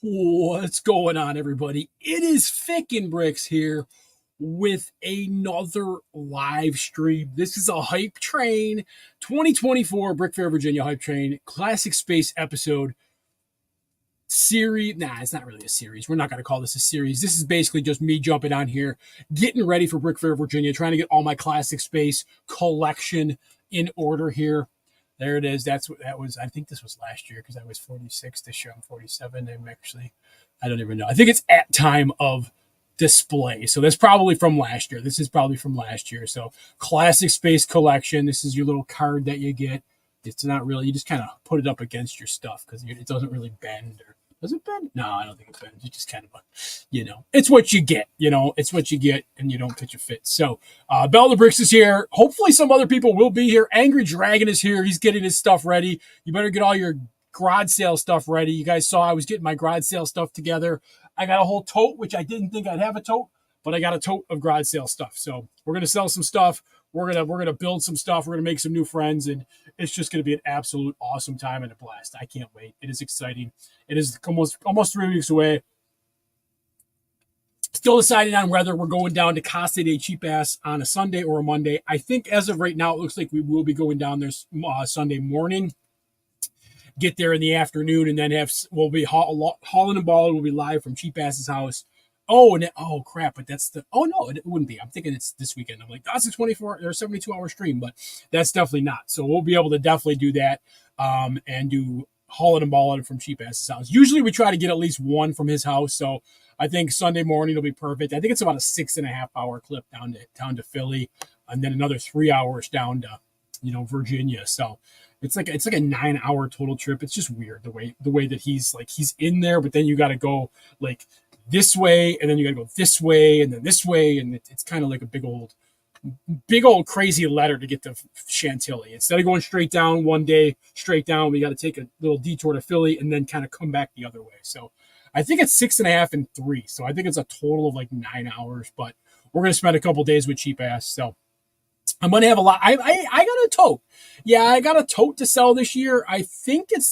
What's going on, everybody? It is Fickin' Bricks here with another live stream. This is a Hype Train 2024 Brickfair, Virginia Hype Train Classic Space episode series. Nah, it's not really a series. We're not going to call this a series. This is basically just me jumping on here, getting ready for Brickfair, Virginia, trying to get all my Classic Space collection in order here. There it is. That was. I think this was last year because I was 46. This year I'm 47. I don't even know. I think it's at time of display. So that's probably from last year. This is probably from last year. So Classic Space Collection. This is your little card that you get. It's not really. You just kind of put it up against your stuff because it doesn't really bend. Or does it bend? No, I don't think it bends. It's just kind of it's what you get. It's what you get, and you don't pitch a fit. So Bell the Bricks is here. Hopefully some other people will be here. Angry Dragon is here. He's getting his stuff ready. You better get all your garage sale stuff ready. You guys saw I was getting my garage sale stuff together. I got a whole tote, which I didn't think I'd have a tote, but I got a tote of garage sale stuff. So we're gonna sell some stuff. We're gonna build some stuff. We're gonna make some new friends, and it's just gonna be an absolute awesome time and a blast. I can't wait. It is exciting. It is almost 3 weeks away. Still deciding on whether we're going down to Casa de Cheap Ass on a Sunday or a Monday. I think as of right now, it looks like we will be going down there Sunday morning. Get there in the afternoon, and then we'll be hauling and balling. We'll be live from Cheap Ass's house. Oh crap! But no, it wouldn't be. I'm thinking it's this weekend. I'm like, that's a 24 or 72 hour stream, but that's definitely not. So we'll be able to definitely do that, and do hauling and balling from Cheap Ass's house. Usually we try to get at least one from his house. So I think Sunday morning will be perfect. I think it's about a 6.5 hour clip down to Philly, and then another 3 hours down to Virginia. So it's like a 9 hour total trip. It's just weird the way that he's in there, but then you got to go like this way, and then you got to go this way, and then this way, and it's kind of like a big old crazy ladder to get to Chantilly. Instead of going straight down one day, straight down, we got to take a little detour to Philly and then kind of come back the other way. So I think it's 6.5 and 3. So I think it's a total of like 9 hours, but we're going to spend a couple days with Cheap Ass. So I'm going to have a lot. I got a tote. Yeah, I got a tote to sell this year. I think there's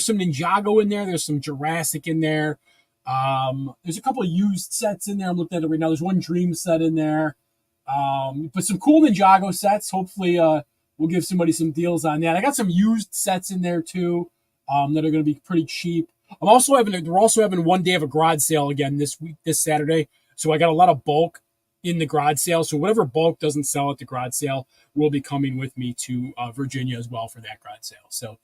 some Ninjago in there. There's some Jurassic in there. There's a couple of used sets in there. I'm looking at it right now. There's one Dream set in there. But some cool Ninjago sets. Hopefully, we'll give somebody some deals on that. I got some used sets in there too, that are going to be pretty cheap. We're also having one day of a garage sale again this Saturday. So I got a lot of bulk in the garage sale. So whatever bulk doesn't sell at the garage sale will be coming with me to Virginia as well for that garage sale. So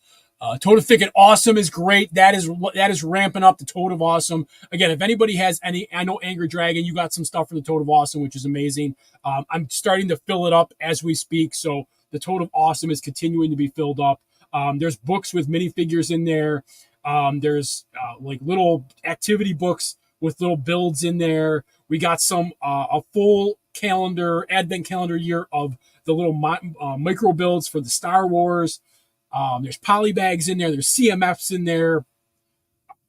Tote of Thicket Awesome is great. That is ramping up the Tote of Awesome. Again, if anybody has any, I know Angry Dragon, you got some stuff for the Tote of Awesome, which is amazing. I'm starting to fill it up as we speak. So the Tote of Awesome is continuing to be filled up. There's books with minifigures in there. There's like little activity books with little builds in there. We got some a full advent calendar year of the little micro builds for the Star Wars. There's polybags in there. There's CMFs in there.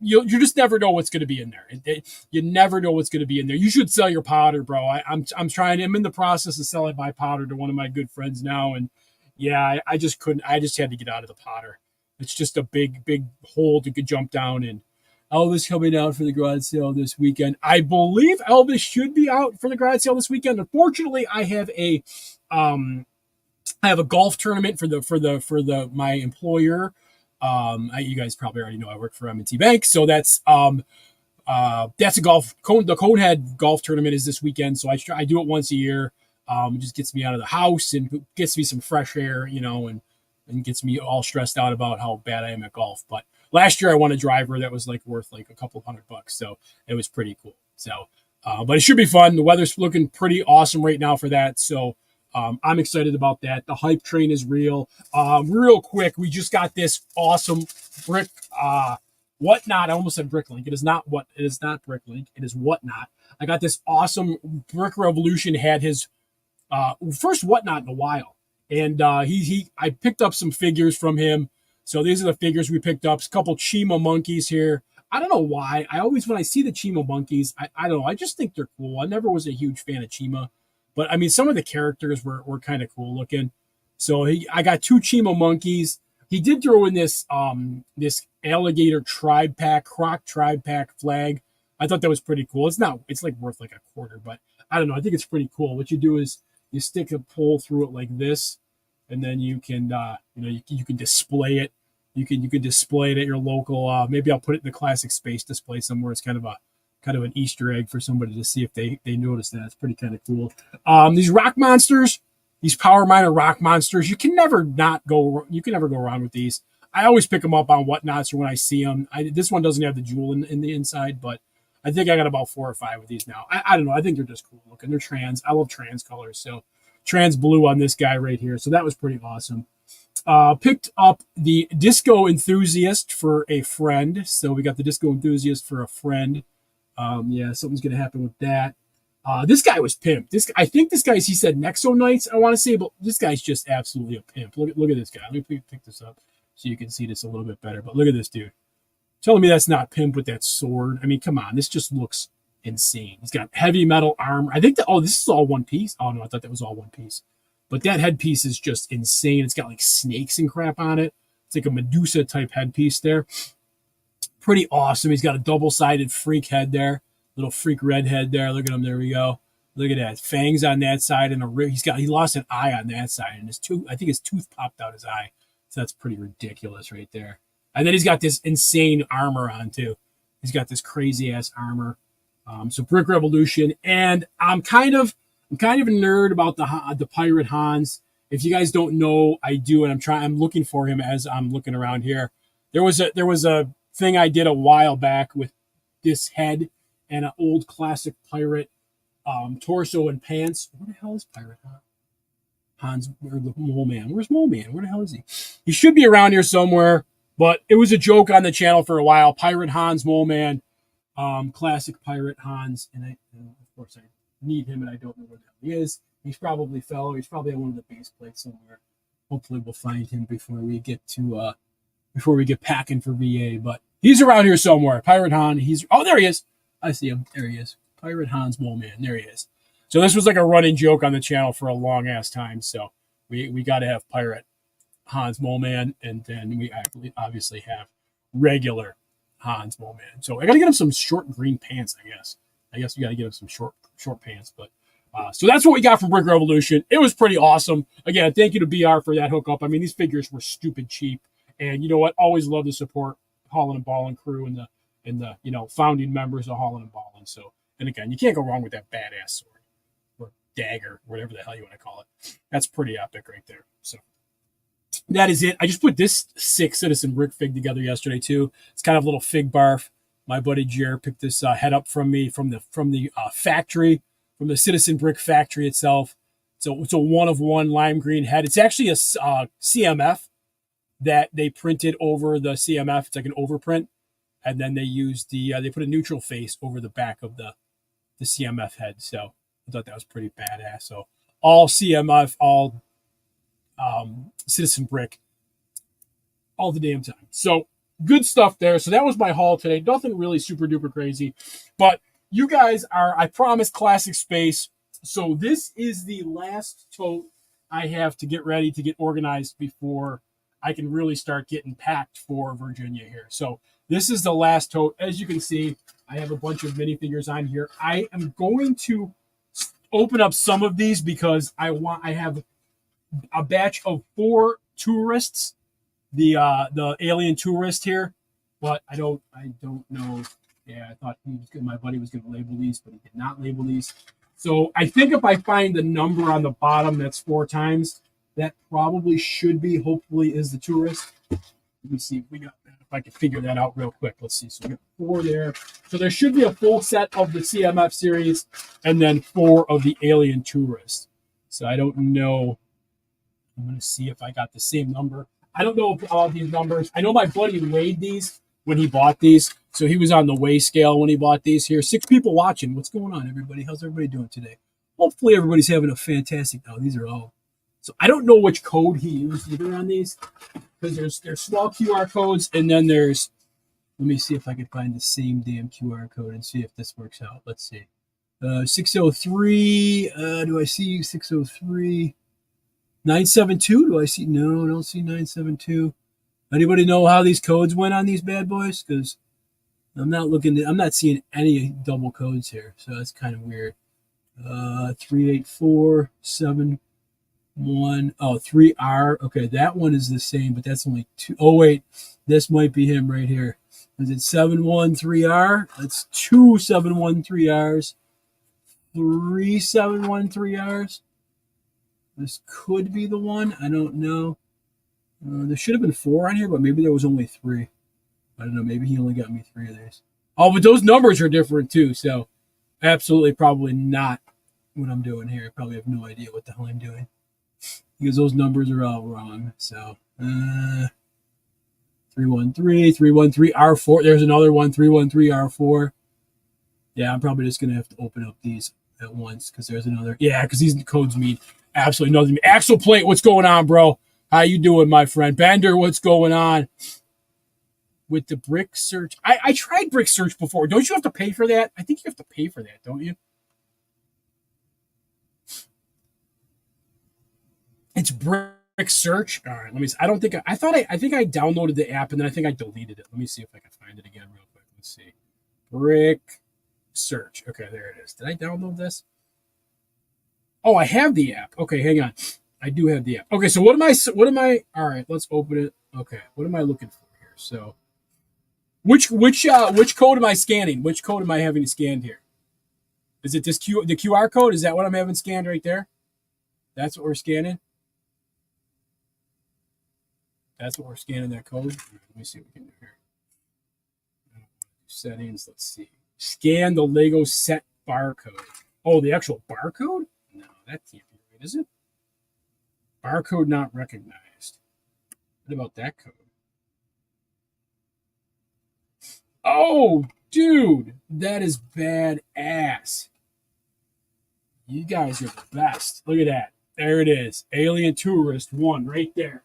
You just never know what's going to be in there. You never know what's going to be in there. You should sell your powder, bro. I'm in the process of selling my powder to one of my good friends now, and yeah, I just couldn't. I just had to get out of the powder. It's just a big hole to jump down in. Elvis coming out for the garage sale this weekend. I believe Elvis should be out for the garage sale this weekend. Unfortunately, I have a golf tournament for my employer. You guys probably already know I work for M&T Bank, so that's a golf. The Conehead golf tournament is this weekend, so I do it once a year. It just gets me out of the house and gets me some fresh air, and gets me all stressed out about how bad I am at golf. But last year I won a driver that was worth a couple $100, so it was pretty cool. So, but it should be fun. The weather's looking pretty awesome right now for that. So I'm excited about that. The hype train is real. Real quick, we just got this awesome brick whatnot. I almost said Bricklink. It is not Bricklink. It is whatnot. I got this awesome Brick Revolution had his first whatnot in a while. And I picked up some figures from him. So these are the figures we picked up. A couple Chima monkeys here. I don't know why. When I see the Chima monkeys, I don't know. I just think they're cool. I never was a huge fan of Chima. But, I mean, some of the characters were kind of cool looking. So I got two Chima monkeys. He did throw in this alligator tribe pack, croc tribe pack flag. I thought that was pretty cool. It's like worth like a quarter, but I don't know. I think it's pretty cool. What you do is you stick a pole through it like this, and then you can you can display it. You can display it at your local. Maybe I'll put it in the classic space display somewhere. It's kind of an Easter egg for somebody to see if they notice that. It's pretty kind of cool. These rock monsters, these Power Miner rock monsters, you can never go wrong with these. I always pick them up on Whatnots or when I see them. This one doesn't have the jewel in the inside, but I think I got about 4 or 5 of these now. I don't know. I think they're just cool looking. They're trans. I love trans colors. So trans blue on this guy right here. So that was pretty awesome. Picked up the Disco Enthusiast for a friend. So we got the Disco Enthusiast for a friend. Yeah, something's going to happen with that. This guy was pimped. I think this guy's, he said Nexo Knights, I want to say, but this guy's just absolutely a pimp. Look at this guy. Let me pick this up so you can see this a little bit better. But look at this dude. Telling me that's not pimp with that sword. I mean, come on. This just looks insane. He's got heavy metal armor. I think this is all one piece. Oh, no, I thought that was all one piece. But that headpiece is just insane. It's got like snakes and crap on it. It's like a Medusa type headpiece there. Pretty awesome. He's got a double-sided freak head there. Little freak red head there. Look at him. There we go. Look at that. Fangs on that side and he lost an eye on that side. And I think his tooth popped out his eye. So that's pretty ridiculous right there. And then he's got this insane armor on too. He's got this crazy ass armor. So Brick Revolution. And I'm kind of a nerd about the Pirate Hans. If you guys don't know, I do, and I'm looking for him as I'm looking around here. There was a thing I did a while back with this head and an old classic pirate torso and pants. Where the hell is Pirate Hans? Or the Mole Man? Where's Mole Man? Where the hell is he? He should be around here somewhere, but it was a joke on the channel for a while. Pirate Hans, Mole Man, classic Pirate Hans, and of course I need him, and I don't know where the hell he is. He's probably fellow. He's probably on one of the base plates somewhere. Hopefully we'll find him before we get packing for VA, but he's around here somewhere. Pirate Han. There he is. I see him. There he is. Pirate Hans Mole Man. There he is. So this was like a running joke on the channel for a long ass time. So we got to have Pirate Hans Mole Man, and then we obviously have regular Hans Mole Man. So I got to get him some short green pants, I guess. I guess we got to get him some short pants, but so that's what we got from Brick Revolution. It was pretty awesome. Again, thank you to BR for that hookup. I mean, these figures were stupid cheap. And you know what? Always love to support Haulin' and Ballin' crew and the founding members of Haulin' and Ballin'. So, and again, you can't go wrong with that badass sword or dagger, whatever the hell you want to call it. That's pretty epic right there. So that is it. I just put this sick Citizen Brick fig together yesterday too. It's kind of a little fig barf. My buddy Jer picked this head up from me from the factory, from the Citizen Brick factory itself. So it's a 1-of-1 lime green head. It's actually a CMF that they printed over the CMF. It's like an overprint. And then they used they put a neutral face over the back of the CMF head. So I thought that was pretty badass. So all CMF, all Citizen Brick, all the damn time. So good stuff there. So that was my haul today. Nothing really super duper crazy. But you guys are, I promise, classic space. So this is the last tote I have to get ready to get organized before I can really start getting packed for Virginia here. So this is the last tote. As you can see, I have a bunch of minifigures on here. I am going to open up some of these because I have a batch of 4 tourists, the alien tourist here, but I don't know. Yeah, I thought my buddy was going to label these, but he did not label these. So I think if I find the number on the bottom that's 4 times, that probably should be, hopefully, is the tourist. Let me see if we got that. If I can figure that out real quick. Let's see. So we got 4 there. So there should be a full set of the CMF series and then 4 of the Alien Tourist. So I don't know. I'm going to see if I got the same number. I don't know about these numbers. I know my buddy weighed these when he bought these. So he was on the weigh scale when he bought these here. 6 people watching. What's going on, everybody? How's everybody doing today? Hopefully everybody's having a fantastic... Oh, these are all... So I don't know which code he used either on these, because there's small QR codes, and then there's, let me see if I can find the same damn QR code and see if this works out. Let's see. 603, do I see 603? 972, do I see? No, I don't see 972. Anybody know how these codes went on these bad boys? Because I'm not seeing any double codes here, so that's kind of weird. 38471. Oh, 3R. Okay, that one is the same, but that's only two. Oh wait, this might be him right here. Is it 713R? That's two 713Rs. 3713Rs. This could be the one. I don't know. There should have been four on here, but maybe there was only three. I don't know. Maybe he only got me three of these. Oh, but those numbers are different too. So absolutely probably not what I'm doing here. I probably have no idea what the hell I'm doing because those numbers are all wrong. So 313 R4. There's another one, 313 R4. Yeah, I'm probably just gonna have to open up these at once because there's another. Yeah, because these codes mean absolutely nothing. Axel Plate, what's going on, bro? How you doing, my friend? Bender, what's going on? With the Brick Search. I tried Brick Search before. Don't you have to pay for that? I think you have to pay for that, don't you? It's Brick Search. All right, let me see. I don't think I think I downloaded the app and then I think I deleted it. Let me see if I can find it again real quick. Let's see. Brick Search. Okay, there it is. Did I download this? Oh, I have the app. Okay, hang on. I do have the app. Okay, so what am I all right, let's open it. Okay, what am I looking for here? So which code am I scanning? Which code am I having scanned here? Is it the QR code? Is that what I'm having scanned right there? That's what we're scanning? That's what we're scanning, that code. Let me see what we can do here. Settings, let's see. Scan the Lego set barcode. Oh, the actual barcode? No, that can't be right, is it? Barcode not recognized. What about that code? Oh, dude, that is badass. You guys are the best. Look at that. There it is. Alien Tourist 1 right there.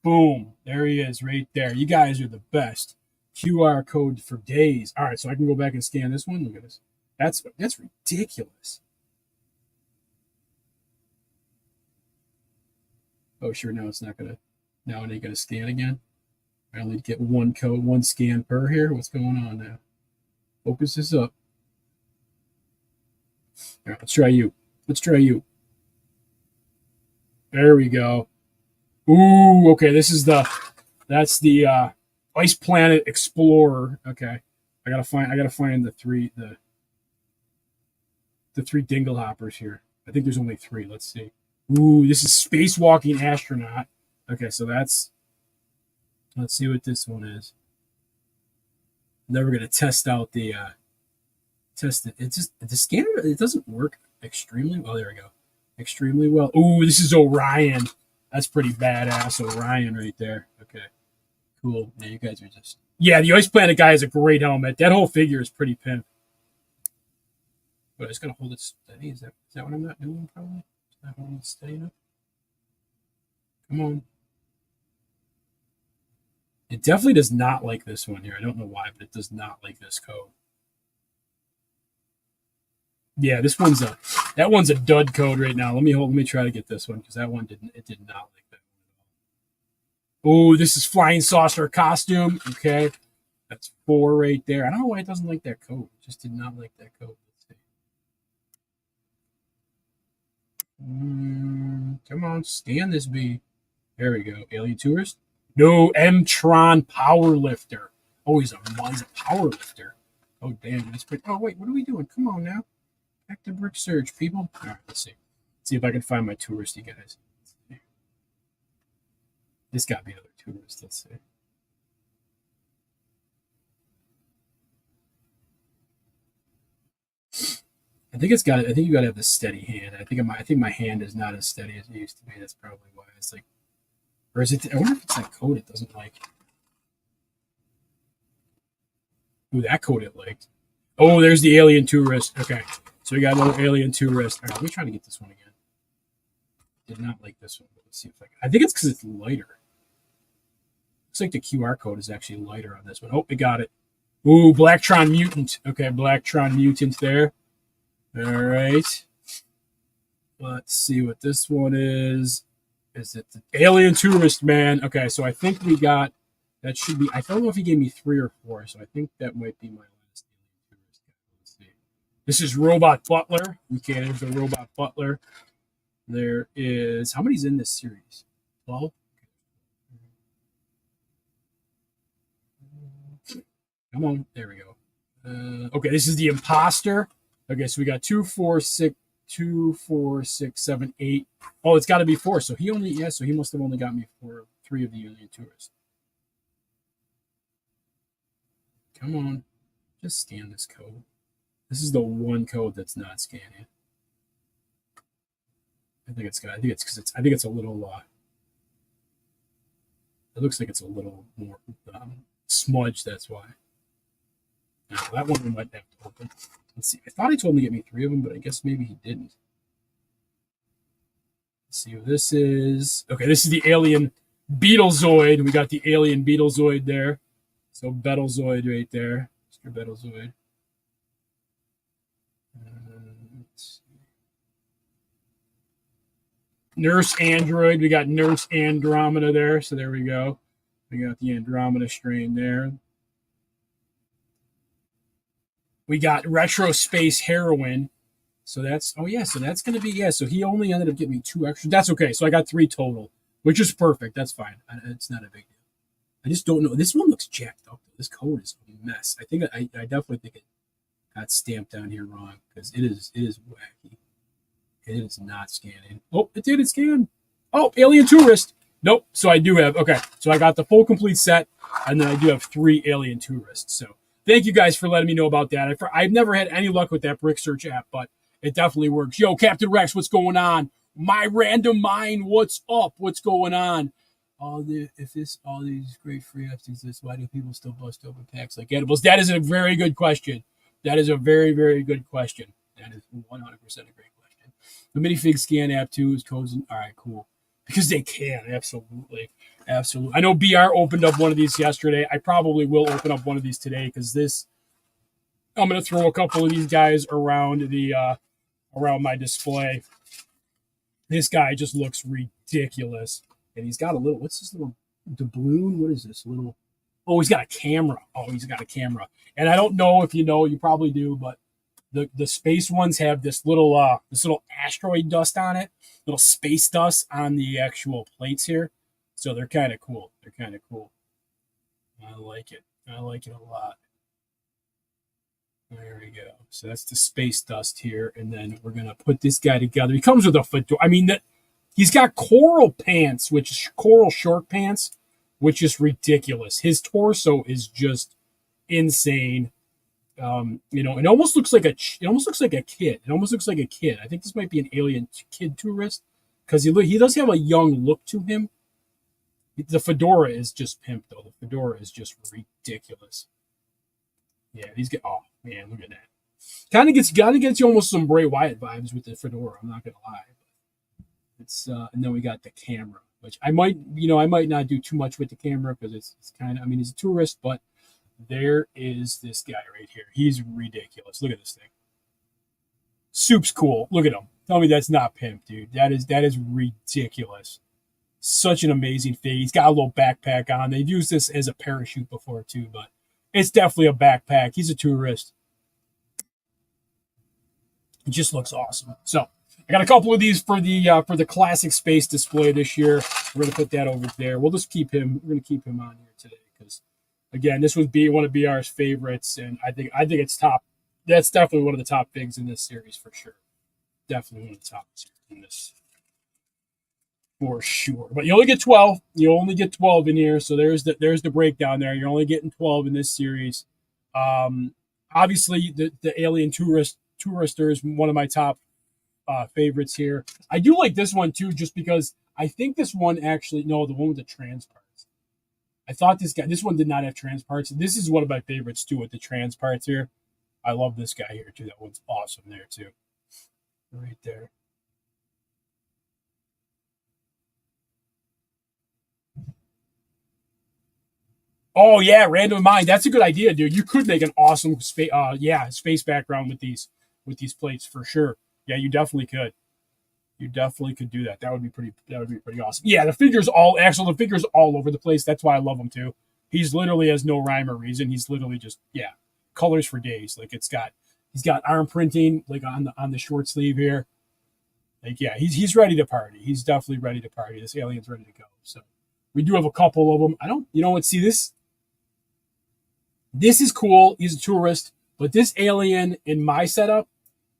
Boom. There he is right there. You guys are the best. QR code for days. All right, so I can go back and scan this one. Look at this. That's ridiculous. Oh, sure. Now it's not gonna. Now it ain't gonna scan again. I only get one code, one scan per here. What's going on now? Focus this up. All right, let's try you. Let's try you. There we go. Ooh, okay. That's the Ice Planet Explorer. Okay, I gotta find the three dingle hoppers here. I think there's only three. Let's see. Ooh, this is Spacewalking Astronaut. Okay, so let's see what this one is. Then we're gonna test out the test it. It just the scanner, it doesn't work extremely well. There we go. Extremely well. Ooh, this is Orion. That's pretty badass, Orion right there. Okay, cool. Yeah, you guys are just. Yeah, the Ice Planet guy has a great helmet. That whole figure is pretty pimp. But I just gotta hold it steady. Is that what I'm not doing? Probably. Is that holding it steady enough? Come on. It definitely does not like this one here. I don't know why, but it does not like this code. Yeah, that one's a dud code right now. Let me try to get this one because that one did not like that one at all. Oh, this is Flying Saucer Costume. Okay, that's 4 right there. I don't know why it doesn't like that code. It just did not like that code. Let's see. Come on, scan this B. There we go. Alien Tourist. No, M-Tron Powerlifter. Oh, he's a powerlifter. Oh, damn. That's pretty. Oh, wait, what are we doing? Come on now. Back to Brick Search, people. All right, let's see. Let's see if I can find my touristy guys. This got to be another tourist. Let's see. I think you got to have the steady hand. I think my hand is not as steady as it used to be. That's probably why it's like. Or is it? I wonder if it's that code it doesn't like. Ooh, that code it liked. Oh, there's the Alien Tourist. Okay, so we got another Alien Tourist. All right, let me try to get this one again. Did not like this one. But let's see if I think it's because it's lighter. Looks like the QR code is actually lighter on this one. Oh, we got it. Ooh, Blacktron Mutant. Okay, Blacktron Mutant there. All right. Let's see what this one is. Is it the Alien Tourist, man? Okay, so I think we got that should be. I don't know if he gave me 3 or 4, so I think that might be my last Alien Tourist. Let's see. This is Robot Butler. Okay, there's the Robot Butler. There is how many's in this series? 12. Come on, there we go. Okay, this is the Imposter. Okay, so we got 2, 4, 6, 2, 4, 6, 7, 8. Oh, it's got to be 4. So he only, yeah, so he must have only got me 3 of the Alien Tourists. Come on, just scan this code. This is the one code that's not scanning. I think it's because I think it's a little. It looks like it's a little more smudged. That's why. Now, that one we might have to open. Let's see. I thought he told me to get me 3 of them, but I guess maybe he didn't. Let's see what this is. Okay, this is the Alien Beetlezoid. We got the Alien Beetlezoid there. So Beetlezoid right there. Mr. Beetlezoid. Nurse Android. We got Nurse Andromeda there. So there we go. We got the Andromeda strain there. We got Retro Space Heroine. So that's, oh yeah, so that's going to be, yeah, so he only ended up getting me 2 extra. That's okay. So I got 3 total, which is perfect. That's fine. It's not a big deal. I just don't know. This one looks jacked up. This code is a mess. I definitely think it got stamped down here wrong because it is wacky. It is not scanning. Oh, it did. It scanned. Oh, Alien Tourist. Nope. So I do have, okay. So I got the full complete set, and then I do have 3 Alien Tourists. So thank you guys for letting me know about that. I've never had any luck with that Brick Search app, but it definitely works. Yo, Captain Rex, what's going on? My random mind, what's up? What's going on? All these great free apps exist, why do people still bust open packs like edibles? That is a very good question. That is a very, very good question. That is 100% a great question. The minifig scan app too is codes. All right, cool. Because they can, absolutely. Absolutely. I know BR opened up one of these yesterday. I probably will open up one of these today because I'm going to throw a couple of these guys around around my display. This guy just looks ridiculous. And he's got a little, what's this little doubloon? What is this little? Oh, he's got a camera. And I don't know if you know, you probably do, but the space ones have this little asteroid dust on it, little space dust on the actual plates here. So they're kind of cool. I like it. I like it a lot. There we go. So that's the space dust here. And then we're going to put this guy together. He comes with a fedora. I mean, he's got coral pants, which is coral short pants, which is ridiculous. His torso is just insane. It almost looks like a kid. It almost looks like a kid. I think this might be an Alien Kid Tourist because he does have a young look to him. The fedora is just pimp, though. The fedora is just ridiculous. Yeah, oh man, look at that. Kind of gets you almost some Bray Wyatt vibes with the fedora. I'm not gonna lie. It's and then we got the camera, which I might not do too much with the camera because it's kind of. I mean, he's a tourist, but there is this guy right here. He's ridiculous. Look at this thing. Soup's cool. Look at him. Tell me that's not pimp, dude. That is ridiculous. Such an amazing thing. He's got a little backpack on. They've used this as a parachute before too, but it's definitely a backpack. He's a tourist. It just looks awesome. So I got a couple of these for the classic space display this year. We're gonna put that over there. We'll just keep him. We're gonna keep him on here today because, again, this would be one of BR's favorites, and I think it's top. That's definitely one of the top things in this series for sure. Definitely one of the top in this for sure. But you only get 12. You only get 12 in here. So there's the breakdown there. You're only getting 12 in this series. Obviously, the Alien Tourister is one of my top favorites here. I do like this one too, just because I think this one actually, no, the one with the trans parts. I thought this one did not have trans parts. This is one of my favorites too with the trans parts here. I love this guy here too. That one's awesome there too. Right there. Oh yeah, random mind. That's a good idea, dude. You could make an awesome space background with these plates for sure. Yeah, you definitely could. You definitely could do that. That would be pretty. That would be pretty awesome. Yeah, the figures all over the place. That's why I love him too. He's literally has no rhyme or reason. He's literally just colors for days. Like he's got arm printing like on the short sleeve here. Like he's ready to party. He's definitely ready to party. This alien's ready to go. So we do have a couple of them. I don't. You know what? See this. This is cool. He's a tourist, but this alien in my setup,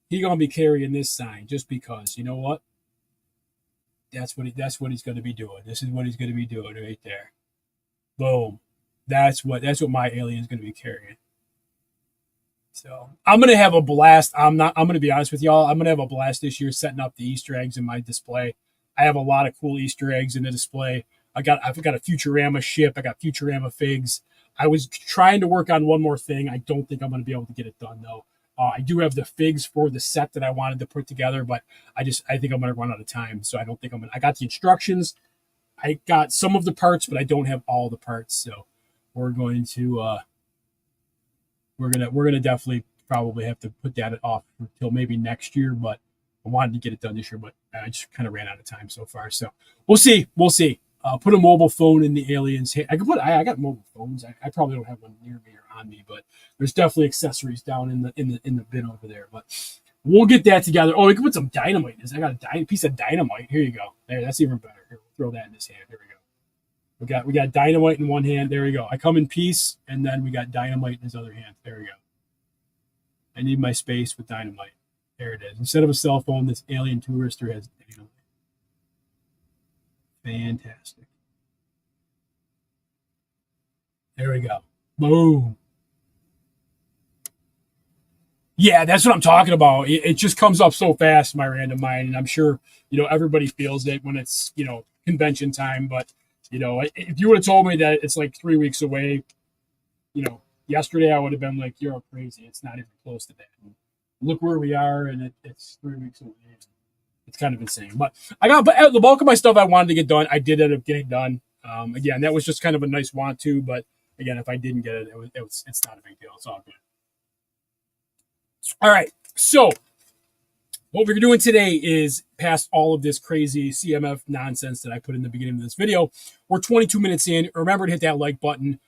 he gonna be carrying this sign just because. You know what? That's what he's gonna be doing. This is what he's gonna be doing right there. Boom. That's what my alien's gonna be carrying. So I'm gonna have a blast. I'm gonna be honest with y'all. I'm gonna have a blast this year setting up the Easter eggs in my display. I have a lot of cool Easter eggs in the display. I've got a Futurama ship. I got Futurama figs. I was trying to work on one more thing. I don't think I'm gonna be able to get it done though. I do have the figs for the set that I wanted to put together, but I think I'm gonna run out of time. So I don't think I'm gonna. I got the instructions. I got some of the parts, but I don't have all the parts. So we're going to we're gonna definitely probably have to put that off until maybe next year. But I wanted to get it done this year, but I just kind of ran out of time so far. So we'll see. We'll see. Put a mobile phone in the alien's hand. I got mobile phones. I probably don't have one near me or on me, but there's definitely accessories down in the bin over there. But we'll get that together. Oh, we can put some dynamite in this. I got a piece of dynamite. Here you go. There, that's even better. Here, we'll throw that in his hand. Here we go. We got dynamite in one hand. There we go. I come in peace, and then we got dynamite in his other hand. There we go. I need my space with dynamite. There it is. Instead of a cell phone, this alien tourister has dynamite. Fantastic. There we go. Boom. Yeah, that's what I'm talking about. It just comes up so fast in my random mind, and I'm sure everybody feels it when it's convention time. But if you would have told me that it's like 3 weeks away, yesterday I would have been like, "You're crazy. It's not even close to that." And look where we are, and it's 3 weeks away. It's kind of insane. But the bulk of my stuff I wanted to get done. I did end up getting done. Again, that was just kind of a nice want to, but again, if I didn't get it, it's not a big deal. It's all good. All right. So what we're doing today is past all of this crazy CMF nonsense that I put in the beginning of this video. We're 22 minutes in. Remember to hit that like button.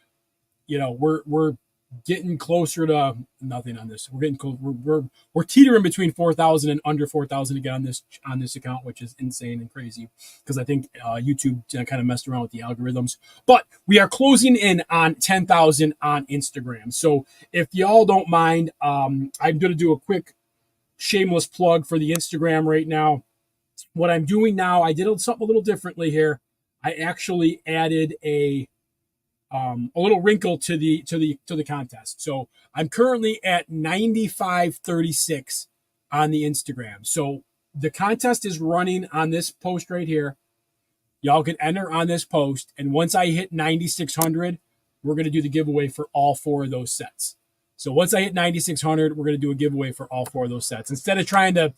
We're getting closer to nothing on this. We're getting close. We're teetering between 4,000 and under 4,000 again on this account, which is insane and crazy because I think YouTube kind of messed around with the algorithms. But we are closing in on 10,000 on Instagram. So if y'all don't mind, I'm going to do a quick shameless plug for the Instagram right now. What I'm doing now, I did something a little differently here. I actually added a little wrinkle to the contest. So I'm currently at 95.36 on the Instagram. So the contest is running on this post right here. Y'all can enter on this post, and once I hit 9,600, we're going to do the giveaway for all 4 of those sets. So once I hit 9,600, we're going to do a giveaway for all 4 of those sets. Instead of trying to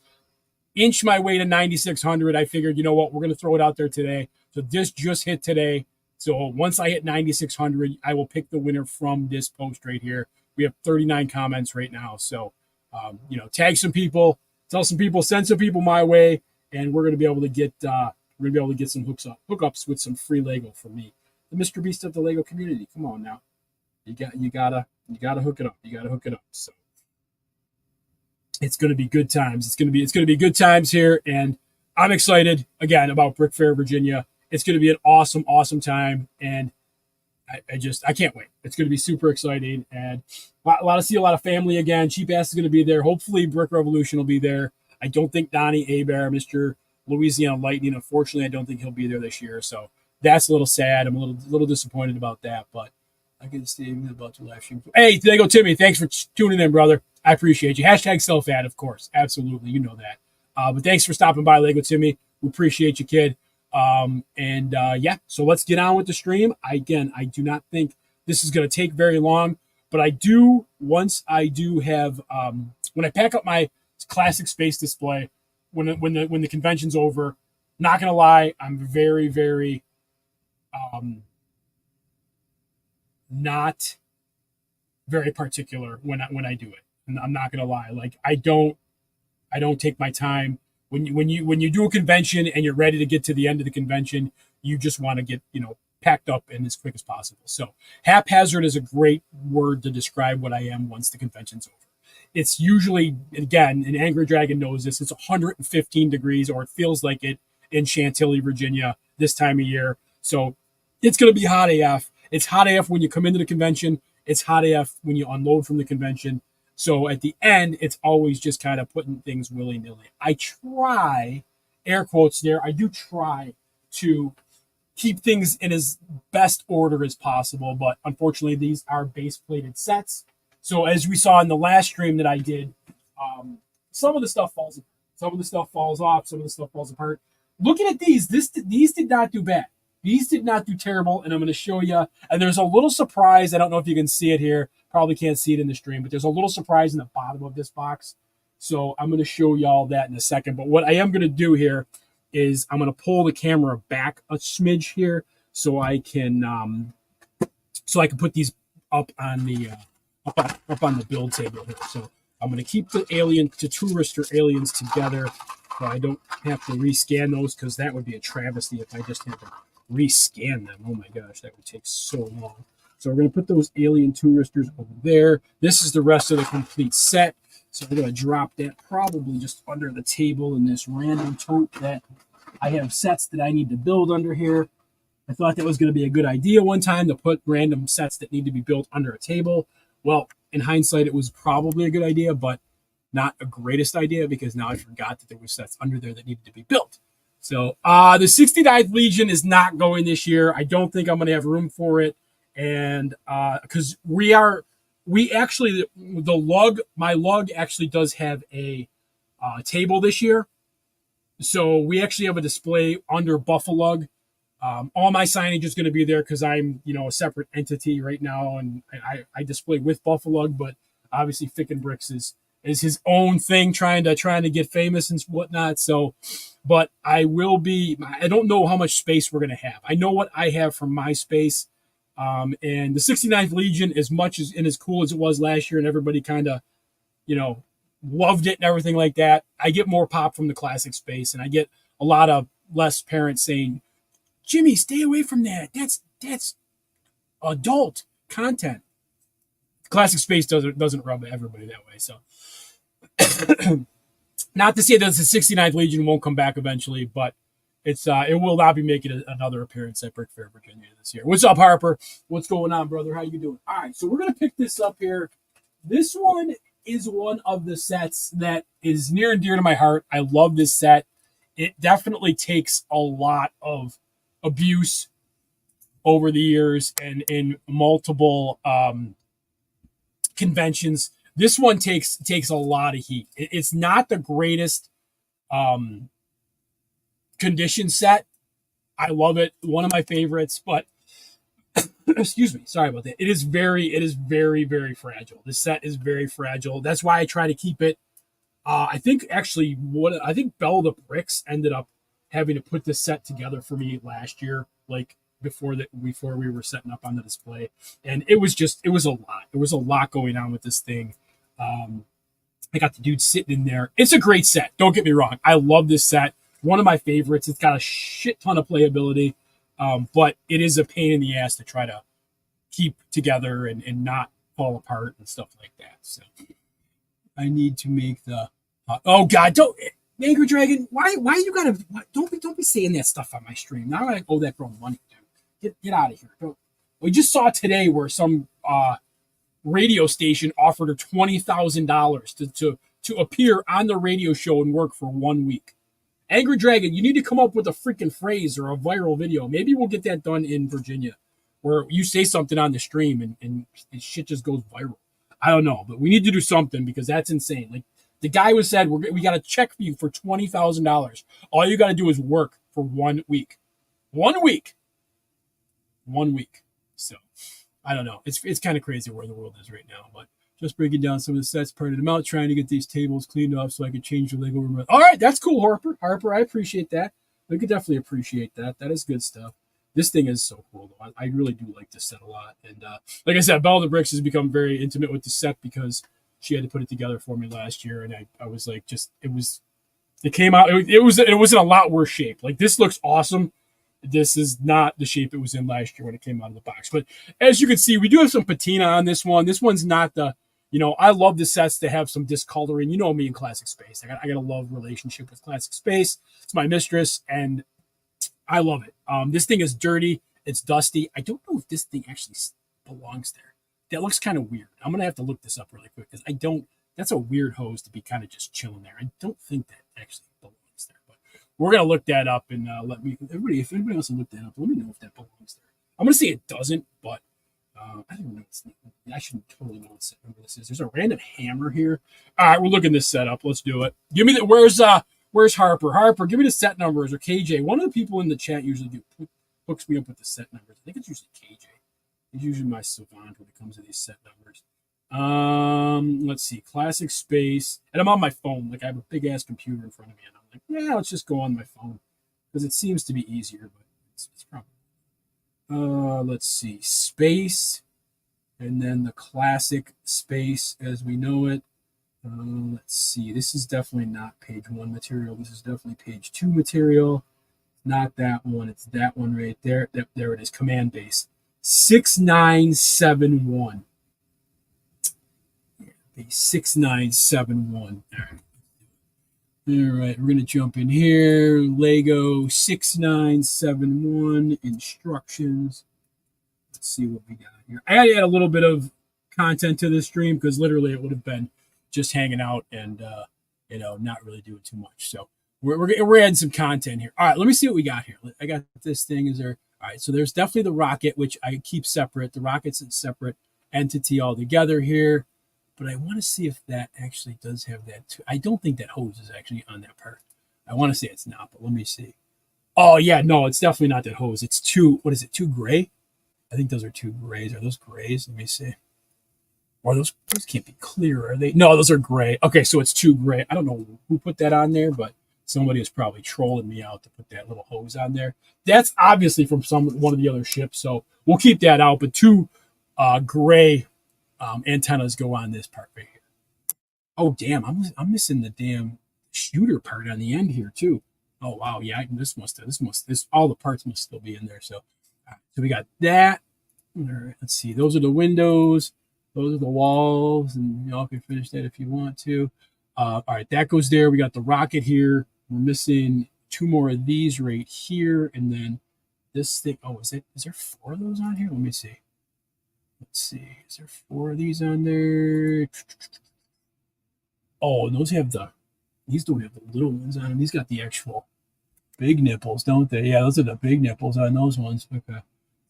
inch my way to 9,600, I figured, you know what, we're going to throw it out there today. So this just hit today. So once I hit 9,600, I will pick the winner from this post right here. We have 39 comments right now. So, tag some people, tell some people, send some people my way, and we're going to be able to get some hookups with some free Lego from me, the Mr. Beast of the Lego community. Come on now, you gotta hook it up. You gotta hook it up. So it's going to be good times. It's going to be good times here, and I'm excited again about Brickfair, Virginia. It's going to be an awesome, awesome time, and I can't wait. It's going to be super exciting, and a lot of family again. Cheap Ass is going to be there. Hopefully, Brick Revolution will be there. I don't think Donnie Abear, Mr. Louisiana Lightning, unfortunately, I don't think he'll be there this year. So that's a little sad. I'm a little disappointed about that, but I get to stay about to live stream. Hey, there you go, Timmy. Thanks for tuning in, brother. I appreciate you. Hashtag self-ad, of course. Absolutely. You know that. But thanks for stopping by, Lego Timmy. We appreciate you, kid. So let's get on with the stream. I do not think this is going to take very long, but once I do have, when I pack up my classic space display, when the convention's over, not going to lie, I'm very, very, not very particular when I do it. And I'm not going to lie. Like I don't take my time When you do a convention and you're ready to get to the end of the convention, you just want to get packed up and as quick as possible. So haphazard is a great word to describe what I am once the convention's over. It's usually, again, and Angry Dragon knows this, it's 115 degrees, or it feels like it, in Chantilly, Virginia this time of year. So it's going to be hot AF. It's hot AF when you come into the convention. It's hot AF when you unload from the convention. So at the end, it's always just kind of putting things willy-nilly. I try, air quotes there, I do try to keep things in as best order as possible, but unfortunately these are base plated sets. So as we saw in the last stream that I did, some of the stuff falls apart. Some of the stuff falls off, some of the stuff falls apart. Looking at these did not do bad. These did not do terrible, and I'm going to show you. And there's a little surprise. I don't know if you can see it here. Probably can't see it in the stream, but there's a little surprise in the bottom of this box. So I'm going to show y'all that in a second. But what I am going to do here is I'm going to pull the camera back a smidge here so I can put these up on the up on the build table here. So I'm going to keep the tourist or aliens together, so I don't have to rescan those, because that would be a travesty if I just had to rescan them. Oh my gosh, that would take so long. So we're going to put those alien touristers over there. This is the rest of the complete set. So I'm going to drop that probably just under the table in this random tote that I have sets that I need to build under here. I thought that was going to be a good idea one time, to put random sets that need to be built under a table. Well, in hindsight, it was probably a good idea, but not a greatest idea, because now I forgot that there were sets under there that needed to be built. So the 69th Legion is not going this year. I don't think I'm going to have room for it. And because my lug actually does have a table this year. So we actually have a display under Buffalo. All my signage is going to be there because I'm, a separate entity right now, and I display with Buffalo, but obviously Fick and Bricks is his own thing, trying to get famous and whatnot. So, but I don't know how much space we're going to have. I know what I have from my space. And the 69th Legion, as much as and as cool as it was last year, and everybody kind of, loved it and everything like that, I get more pop from the classic space, and I get a lot of less parents saying, "Jimmy, stay away from that. That's adult content." Classic space doesn't rub everybody that way. So, not to say that the 69th Legion won't come back eventually, but it will not be making another appearance at Brickfair, Virginia this year. What's up, Harper? What's going on, brother? How you doing? All right, so we're gonna pick this up here. This one is one of the sets that is near and dear to my heart. I love this set. It definitely takes a lot of abuse over the years and in multiple conventions. This one takes a lot of heat. It's not the greatest condition set. I love it. One of my favorites, but excuse me, sorry about that. It is very, very fragile. This set is very fragile. That's why I try to keep it. I think Bell the Bricks ended up having to put this set together for me last year, like before we were setting up on the display. And it was a lot. There was a lot going on with this thing. I got the dude sitting in there. It's a great set. Don't get me wrong. I love this set. One of my favorites. It's got a shit ton of playability. But it is a pain in the ass to try to keep together and not fall apart and stuff like that. So I need to make the. Oh God! Don't, Angry Dragon. Why you gotta? Don't be saying that stuff on my stream. Now I owe that girl money, dude. Get out of here. We just saw today where some radio station offered her $20,000 to appear on the radio show and work for 1 week. Angry Dragon, you need to come up with a freaking phrase or a viral video. Maybe we'll get that done in Virginia, where you say something on the stream and shit just goes viral. I don't know, but we need to do something, because that's insane. Like, the guy was said, we got a check for you for $20,000. All you got to do is work for 1 week. 1 week. 1 week. So, I don't know. It's kind of crazy where the world is right now, but just breaking down some of the sets, printed them out, trying to get these tables cleaned up so I could change the Lego room. All right, that's cool, Harper. Harper, I appreciate that. I could definitely appreciate that. That is good stuff. This thing is so cool, though. I really do like this set a lot. And like I said, Belle the Bricks has become very intimate with the set because she had to put it together for me last year. And I was like, it was It came out. It was in a lot worse shape. Like this looks awesome. This is not the shape it was in last year when it came out of the box. But as you can see, we do have some patina on this one. This one's not the, I love the sets to have some discoloring. You know me in Classic Space. I got a love relationship with Classic Space. It's my mistress, and I love it. This thing is dirty. It's dusty. I don't know if this thing actually belongs there. That looks kind of weird. I'm gonna have to look this up really quick because I don't. That's a weird hose to be kind of just chilling there. I don't think that actually belongs there. But we're gonna look that up and let me. Everybody, if anybody else will look that up, let me know if that belongs there. I'm gonna say it doesn't, but I don't know. I should totally know what set number this is. There's a random hammer here. All right, we're looking this set up. Let's do it. Give me the. Where's Harper? Harper, give me the set numbers, or KJ. One of the people in the chat usually hooks me up with the set numbers. I think it's usually KJ. He's usually my savant when it comes to these set numbers. Let's see. Classic Space. And I'm on my phone. Like I have a big ass computer in front of me. And I'm like, yeah, let's just go on my phone. Because it seems to be easier, but it's probably. Let's see. Space. And then the Classic Space as we know it. Let's see. This is definitely not page 1 material. This is definitely page 2 material. Not that one. It's that one right there. There it is. Command base. 6971. 6971. All right, we're gonna jump in here. Lego 6971 instructions. Let's see what we got here. I gotta add a little bit of content to this stream because literally it would have been just hanging out and not really doing too much. So we're adding some content here. All right, let me see what we got here. I got this thing. Is there? All right, so there's definitely the rocket, which I keep separate. The rocket's a separate entity altogether here. But I want to see if that actually does have that too. I don't think that hose is actually on that part. I want to say it's not, but let me see. Oh, yeah, no, it's definitely not that hose. It's what is it, 2 gray? I think those are 2 grays. Are those grays? Let me see. Or those can't be clear, are they? No, those are gray. Okay, so it's 2 gray. I don't know who put that on there, but somebody is probably trolling me out to put that little hose on there. That's obviously from one of the other ships, so we'll keep that out. But 2 gray antennas go on this part right here. Oh damn, I'm missing the damn shooter part on the end here too. Oh wow, yeah, this all the parts must still be in there. So we got that. All right, let's see. Those are the windows. Those are the walls, and y'all can finish that if you want to. All right, that goes there. We got the rocket here. We're missing 2 more of these right here, and then this thing. Oh, is there 4 of those on here? Let me see. Let's see. Is there 4 of these on there? Oh, and these don't have the little ones on them. These got the actual big nipples, don't they? Yeah, those are the big nipples on those ones. Okay.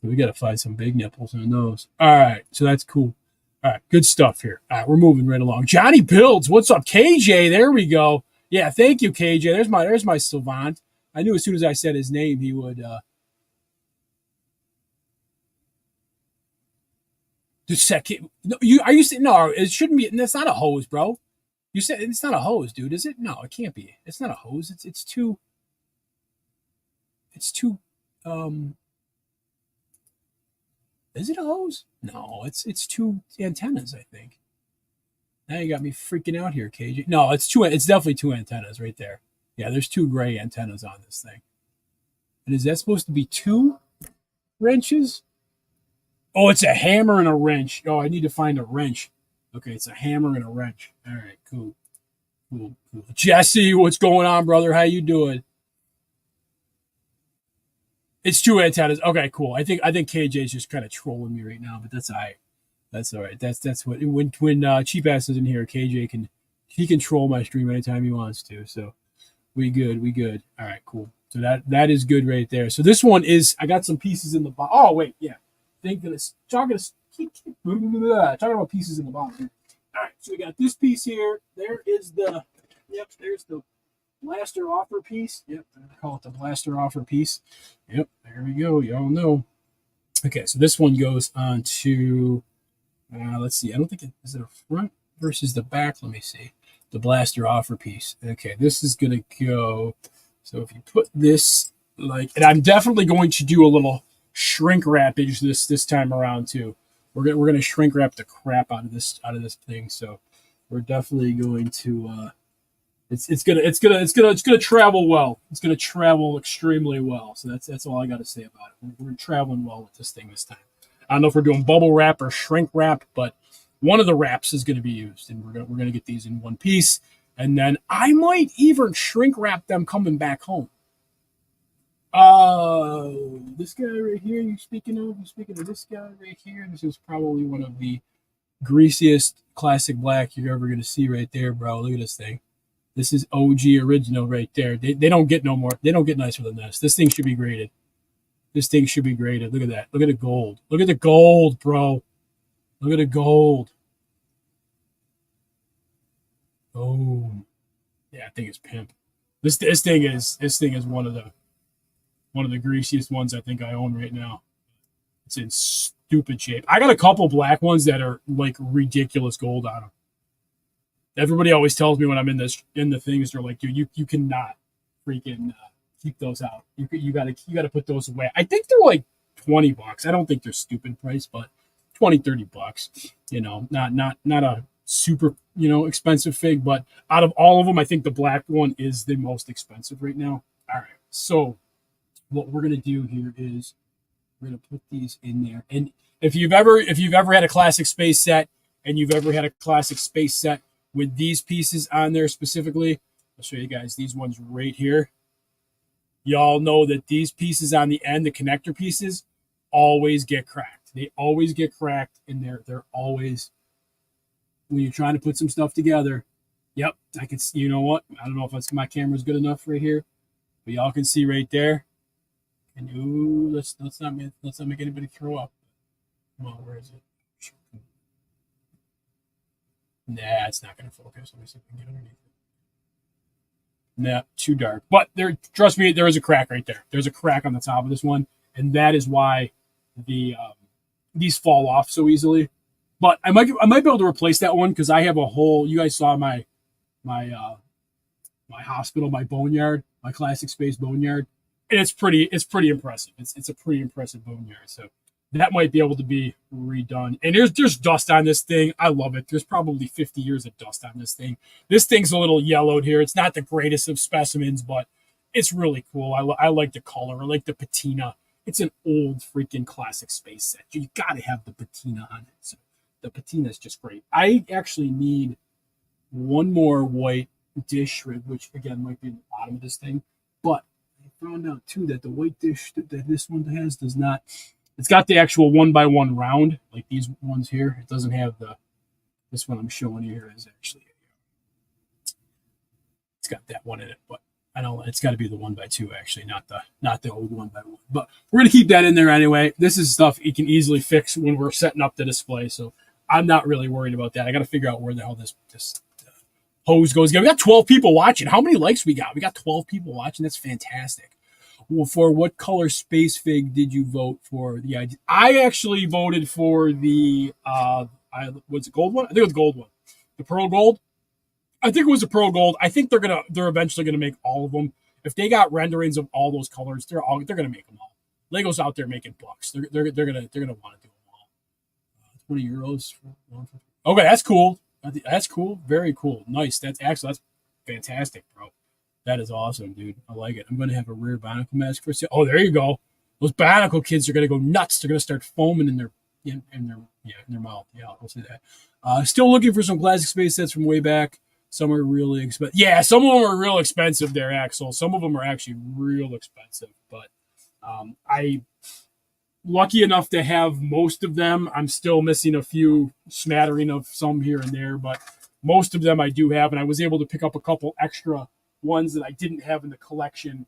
So we got to find some big nipples on those. All right. So that's cool. All right. Good stuff here. All right. We're moving right along. Johnny Builds. What's up? KJ. There we go. Yeah. Thank you, KJ. There's my savant. I knew as soon as I said his name, he would, the second, no, are you saying no? It shouldn't be. That's not a hose, bro. You said it's not a hose, dude. Is it? No, it can't be. It's not a hose. It's two. It's two. Is it a hose? No, it's 2 antennas. I think. Now you got me freaking out here, KJ. No, it's 2. It's definitely 2 antennas right there. Yeah, there's 2 gray antennas on this thing. And is that supposed to be 2 wrenches? Oh, it's a hammer and a wrench. Oh, I need to find a wrench. Okay, it's a hammer and a wrench. All right, cool. Jesse, what's going on, brother? How you doing? It's 2 antennas. Okay, cool. I think KJ's just kind of trolling me right now, but that's all right. That's all right. That's what when Cheap Ass is in here, KJ can troll my stream anytime he wants to. So we good. All right, cool. So that is good right there. So this one is I got some pieces in the bottom. Oh wait, yeah. Talking about pieces in the bottom. All right, so we got this piece here. There's the blaster offer piece. Yep, I call it the blaster offer piece. Yep, there we go. Y'all know. Okay, so this one goes on to, let's see. I don't think is it a front versus the back? Let me see. The blaster offer piece. Okay, this is gonna go. So if you put this and I'm definitely going to do a little shrink wrappage this time around too. We're gonna shrink wrap the crap out of this thing. So we're definitely going to It's gonna travel well. It's gonna travel extremely well. So that's all I got to say about it. We're traveling well with this thing this time. I don't know if we're doing bubble wrap or shrink wrap, but one of the wraps is going to be used, and we're gonna get these in one piece, and then I might even shrink wrap them coming back home. This guy right here. You speaking of? You speaking of this guy right here? This is probably one of the greasiest classic black you're ever gonna see right there, bro. Look at this thing. This is OG original right there. They don't get no more. They don't get nicer than this. This thing should be graded. This thing should be graded. Look at that. Look at the gold. Look at the gold, bro. Look at the gold. Oh, yeah, I think it's pimp. This thing is one of the greasiest ones I think I own right now. It's in stupid shape. I got a couple black ones that are like ridiculous gold on them. Everybody always tells me when I'm in the things, they're like, dude, you cannot freaking keep those out. You gotta put those away. I think they're like $20. I don't think they're stupid price, but 20, $30. Not a super expensive fig, but out of all of them, I think the black one is the most expensive right now. All right, so what we're gonna do here is we're gonna put these in there, and if you've ever had a classic space set, and you've ever had a classic space set with these pieces on there specifically, I'll show you guys these ones right here. Y'all know that these pieces on the end, the connector pieces, always get cracked. They always get cracked, and they're always, when you're trying to put some stuff together. Yep, I can see. You know what? I don't know if my camera's good enough right here, but y'all can see right there. And let's not make anybody throw up. Come on, where is it? Nah, it's not going to focus. Let me see if I can get underneath it. Nah, too dark. But trust me, there is a crack right there. There's a crack on the top of this one, and that is why these fall off so easily. But I might be able to replace that one because I have a whole. You guys saw my hospital, my boneyard, my classic space boneyard, and it's pretty impressive. It's a pretty impressive boneyard. So that might be able to be redone. And there's dust on this thing. I love it. There's probably 50 years of dust on this thing. This thing's a little yellowed here. It's not the greatest of specimens, but it's really cool. I like the color. I like the patina. It's an old freaking classic space set. You got to have the patina on it. So the patina is just great. I actually need one more white dish rib, which again might be in the bottom of this thing. But I found out too that the white dish that this one has does not. It's got the actual 1x1 round, like these ones here. It doesn't have this one I'm showing you here is actually, it's got that one in it, but I know it's got to be the 1x2 actually, not the old 1x1. But we're gonna keep that in there anyway. This is stuff you can easily fix when we're setting up the display, so I'm not really worried about that. I got to figure out where the hell this hose goes. We got 12 people watching. How many likes we got? We got 12 people watching. That's fantastic. Well, for what color space fig did you vote for? The idea? I actually voted for the was it gold one? I think it was the gold one, the pearl gold. I think it was the pearl gold. I think they're eventually gonna make all of them. If they got renderings of all those colors, they're gonna make them all. Lego's out there making bucks. They're gonna want to do them all. 20 euros. Okay, that's cool. That's cool. Very cool. Nice. That's fantastic, bro. That is awesome, dude. I like it. I'm going to have a rear barnacle mask for sale. Oh, there you go. Those barnacle kids are going to go nuts. They're going to start foaming in their mouth. Yeah, I'll say that. Still looking for some classic space sets from way back. Some are really expensive. Yeah, some of them are real expensive there, Axel. Some of them are actually real expensive. But I lucky enough to have most of them. I'm still missing a few smattering of some here and there, but most of them I do have, and I was able to pick up a couple extra ones that I didn't have in the collection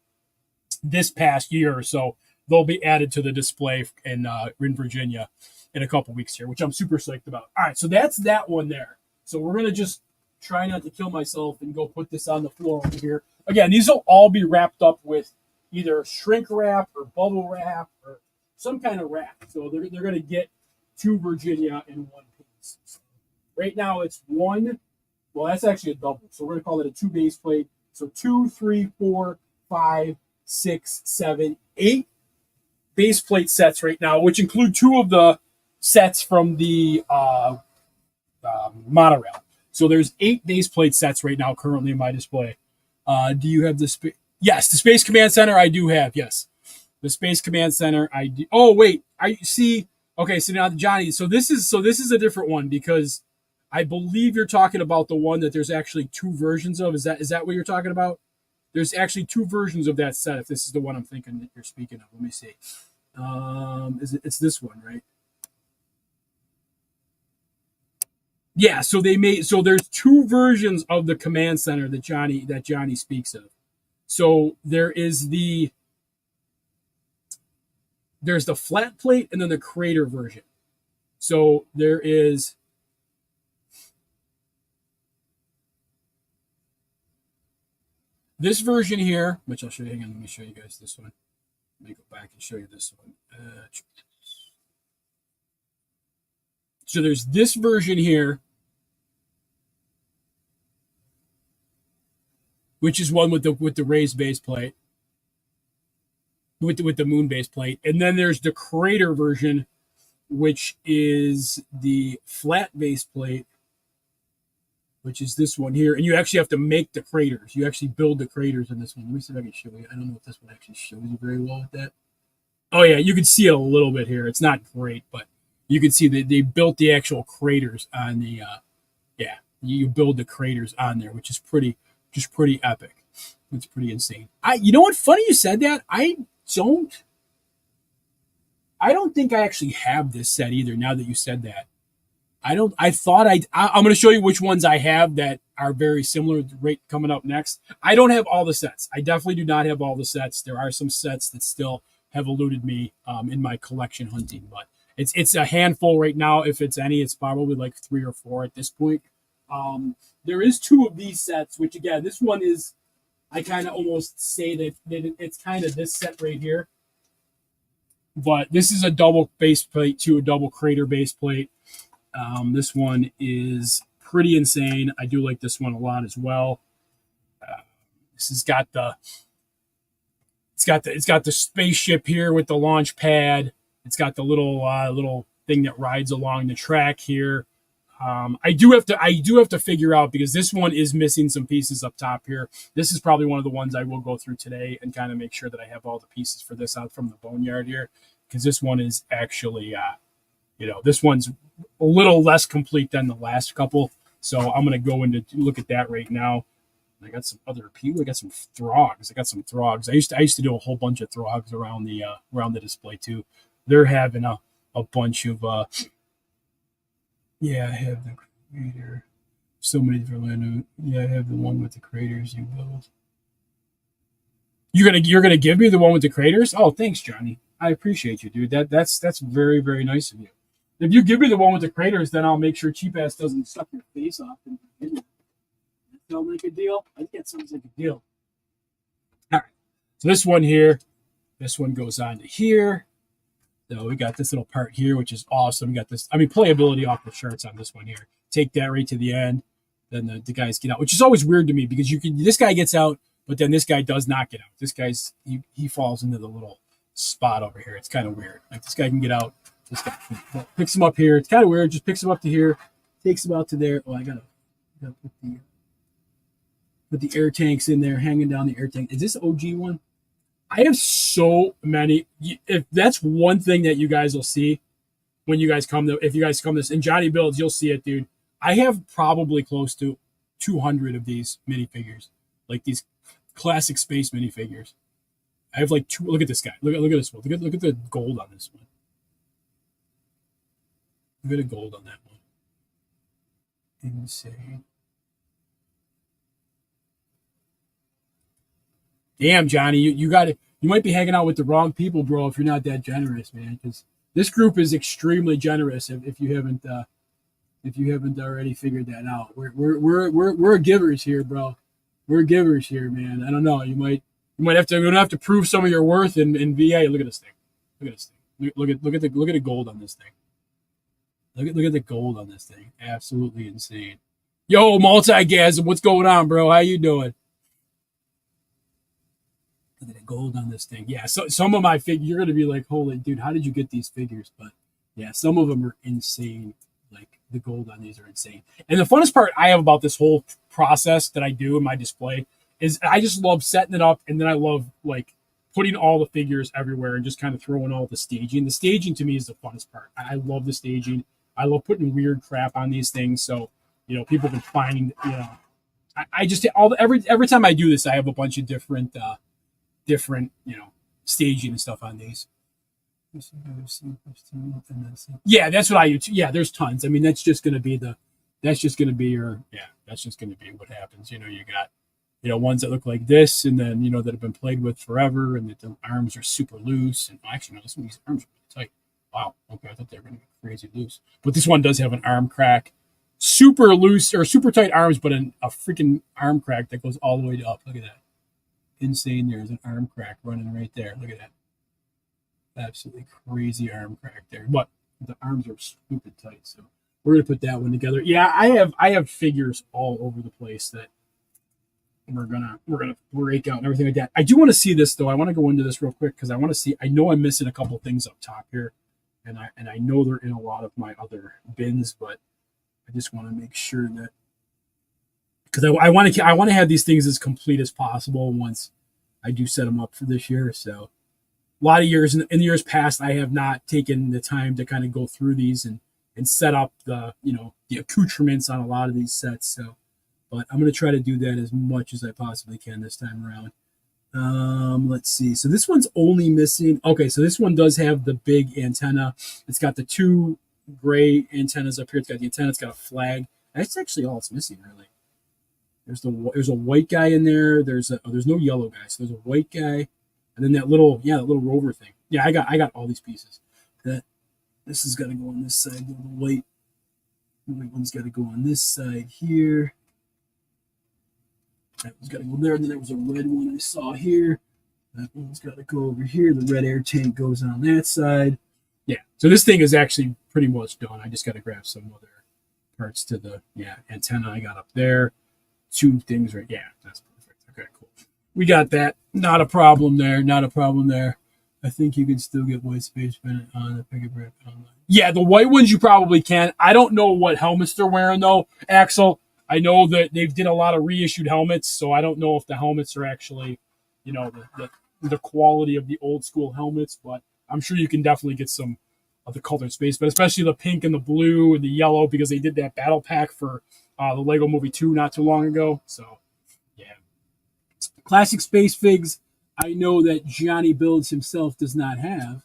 this past year or so. They'll be added to the display in Virginia in a couple weeks here, which I'm super psyched about. All right, so that's that one there. So we're going to just try not to kill myself and go put this on the floor over here. Again, these will all be wrapped up with either shrink wrap or bubble wrap or some kind of wrap. So they're going to get to Virginia in one piece. So right now it's one. Well, that's actually a double. So we're going to call it a 2 base plate. So 2, 3, 4, 5, 6, 7, 8 base plate sets right now, which include 2 of the sets from the monorail. So there's 8 base plate sets right now currently in my display. Do you have the Yes, the Space Command Center I do have. Yes, the Space Command Center I do. Oh wait, I see. Okay, so now Johnny. So this is a different one because I believe you're talking about the one that there's actually 2 versions of. Is that what you're talking about? There's actually 2 versions of that set. If this is the one I'm thinking that you're speaking of, let me see. It's this one, right? Yeah. So there's 2 versions of the command center that Johnny speaks of. So there's the flat plate and then the crater version. So there is this version here, which I'll show you. Hang on, let me show you guys this one. Let me go back and show you this one. So there's this version here, which is one with the raised base plate, with the moon base plate, and then there's the crater version, which is the flat base plate, which is this one here. And you actually have to make the craters. You actually build the craters in this one. Let me see if I can show you. I don't know if this one actually shows you very well with that. Oh yeah, you can see it a little bit here. It's not great, but you can see that they built the actual craters on the yeah, you build the craters on there, which is pretty epic. It's pretty insane. You know what? Funny you said that. Don't I don't think I actually have this set either. Now that you said that, I don't. I thought I'm going to show you which ones I have that are very similar. Right, coming up next. I don't have all the sets. I definitely do not have all the sets. There are some sets that still have eluded me in my collection hunting, but it's a handful right now. If it's any, it's probably like 3 or 4 at this point. There is 2 of these sets, which again, this one is. I kind of almost say that it's kind of this set right here. But this is a double base plate to a double crater base plate. This one is pretty insane. I do like this one a lot as well. This has got it's got the spaceship here with the launch pad. It's got the little thing that rides along the track here. I do have to figure out because this one is missing some pieces up top here. This is probably one of the ones I will go through today and kind of make sure that I have all the pieces for this out from the boneyard here, because this one is actually, this one's a little less complete than the last couple. So I'm gonna go into look at that right now. I got some other people. I got some throgs. I used to do a whole bunch of throgs around the display too. They're having a bunch of yeah, I have the crater. So many different land. Yeah, I have the one with the craters you build. You're gonna give me the one with the craters? Oh, thanks, Johnny. I appreciate you, dude. That's very, very nice of you. If you give me the one with the craters, then I'll make sure cheap ass doesn't suck your face off. That sound like a deal? I think that sounds like a deal. All right. So this one here, this one goes on to here. So we got this little part here, which is awesome. We got this, playability off the charts on this one here. Take that right to the end. Then the guys get out, which is always weird to me because this guy gets out, but then this guy does not get out. This he falls into the little spot over here. It's kind of weird. Like this guy can get out. This guy picks him up here. It's kind of weird. Just picks him up to here, takes him out to there. Oh, I gotta put the air tanks in there, hanging down the air tank. Is this OG one? I have so many. If that's one thing that you guys will see when you guys come if you guys come this in Johnny Builds, you'll see it, dude. I have probably close to 200 of these minifigures, like these classic space minifigures. I have like 2. Look at this guy. Look at this one. Look at the gold on this one. Look at the gold on that one. Insane. Damn, Johnny, you got it. You might be hanging out with the wrong people, bro, if you're not that generous, man. Because this group is extremely generous. If you haven't already figured that out, we're givers here, bro. We're givers here, man. I don't know. You might have to prove some of your worth in VA. Look at this thing. Look at this thing. Look at the gold on this thing. Look at the gold on this thing. Absolutely insane. Yo, Multigasm, what's going on, bro? How you doing? Look at the gold on this thing. Yeah, so some of my figures, you're gonna be like, holy dude, how did you get these figures? But yeah, some of them are insane. Like the gold on these are insane. And the funnest part I have about this whole process that I do in my display is I just love setting it up, and then I love like putting all the figures everywhere and just kind of throwing all the staging. The staging to me is the funnest part. I love the staging. I love putting weird crap on these things, so people can find. I just every time I do this, I have a bunch of different staging and stuff on these. Yeah, that's what I use. Yeah, there's tons. I mean, that's just going to be what happens. You got ones that look like this, and then that have been played with forever, and that the arms are super loose. And actually, no, some of these arms are really tight. Wow. Okay, I thought they were going to be crazy loose, but this one does have an arm crack, super loose or super tight arms, but a freaking arm crack that goes all the way up. Look at that, insane. There's an arm crack running right there. Look at that. Absolutely crazy arm crack there, but the arms are stupid tight. So we're gonna put that one together. Yeah, I have figures all over the place that we're gonna break out and everything like that. I do want to see this though. I want to go into this real quick because I want to see. I know I'm missing a couple things up top here, and I know they're in a lot of my other bins, but I just want to make sure that because I want to have these things as complete as possible once I do set them up for this year. So. A lot of years in the years past, I have not taken the time to kind of go through these and set up the accoutrements on a lot of these sets. So, but I'm going to try to do that as much as I possibly can this time around. Let's see. So this one's only missing. Okay, so this one does have the big antenna. It's got the two gray antennas up here. It's got the antenna. It's got a flag. That's actually all it's missing, really. There's a white guy in there. There's no yellow guy. So there's a white guy. And then that little rover thing. Yeah, I got all these pieces. This has got to go on this side. The white one's got to go on this side here. That one's got to go there. And then there was a red one I saw here. That one's got to go over here. The red air tank goes on that side. Yeah. So this thing is actually pretty much done. I just got to grab some other parts to the antenna I got up there. Two things right. Yeah, that's perfect. Okay, cool. We got that. Not a problem there. I think you can still get white space pennant on the picket brick. Yeah, the white ones you probably can. I don't know what helmets they're wearing, though, Axel. I know that they did a lot of reissued helmets, so I don't know if the helmets are actually, the quality of the old school helmets, but I'm sure you can definitely get some of the colored space, but especially the pink and the blue and the yellow because they did that battle pack for the Lego Movie 2 not too long ago. So, yeah. Classic space figs, I know that Johnny Builds himself does not have.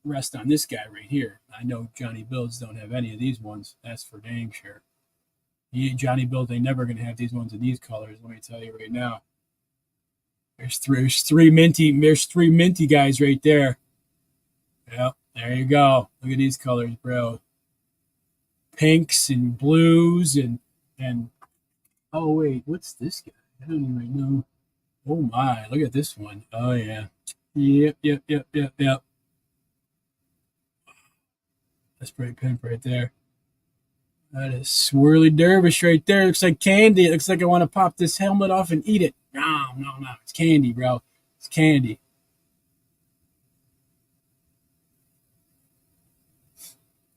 Rest on this guy right here. I know Johnny Builds don't have any of these ones. That's for dang sure. Johnny Builds ain't never going to have these ones in these colors. Let me tell you right now. There's three minty guys right there. Yep, there you go. Look at these colors, bro. Pinks and blues and oh wait, what's this guy? I don't even know. Oh my, look at this one. Oh yeah. Yep. That's pretty pimp right there. That is swirly dervish right there. Looks like candy. It looks like I want to pop this helmet off and eat it. No. It's candy, bro. It's candy.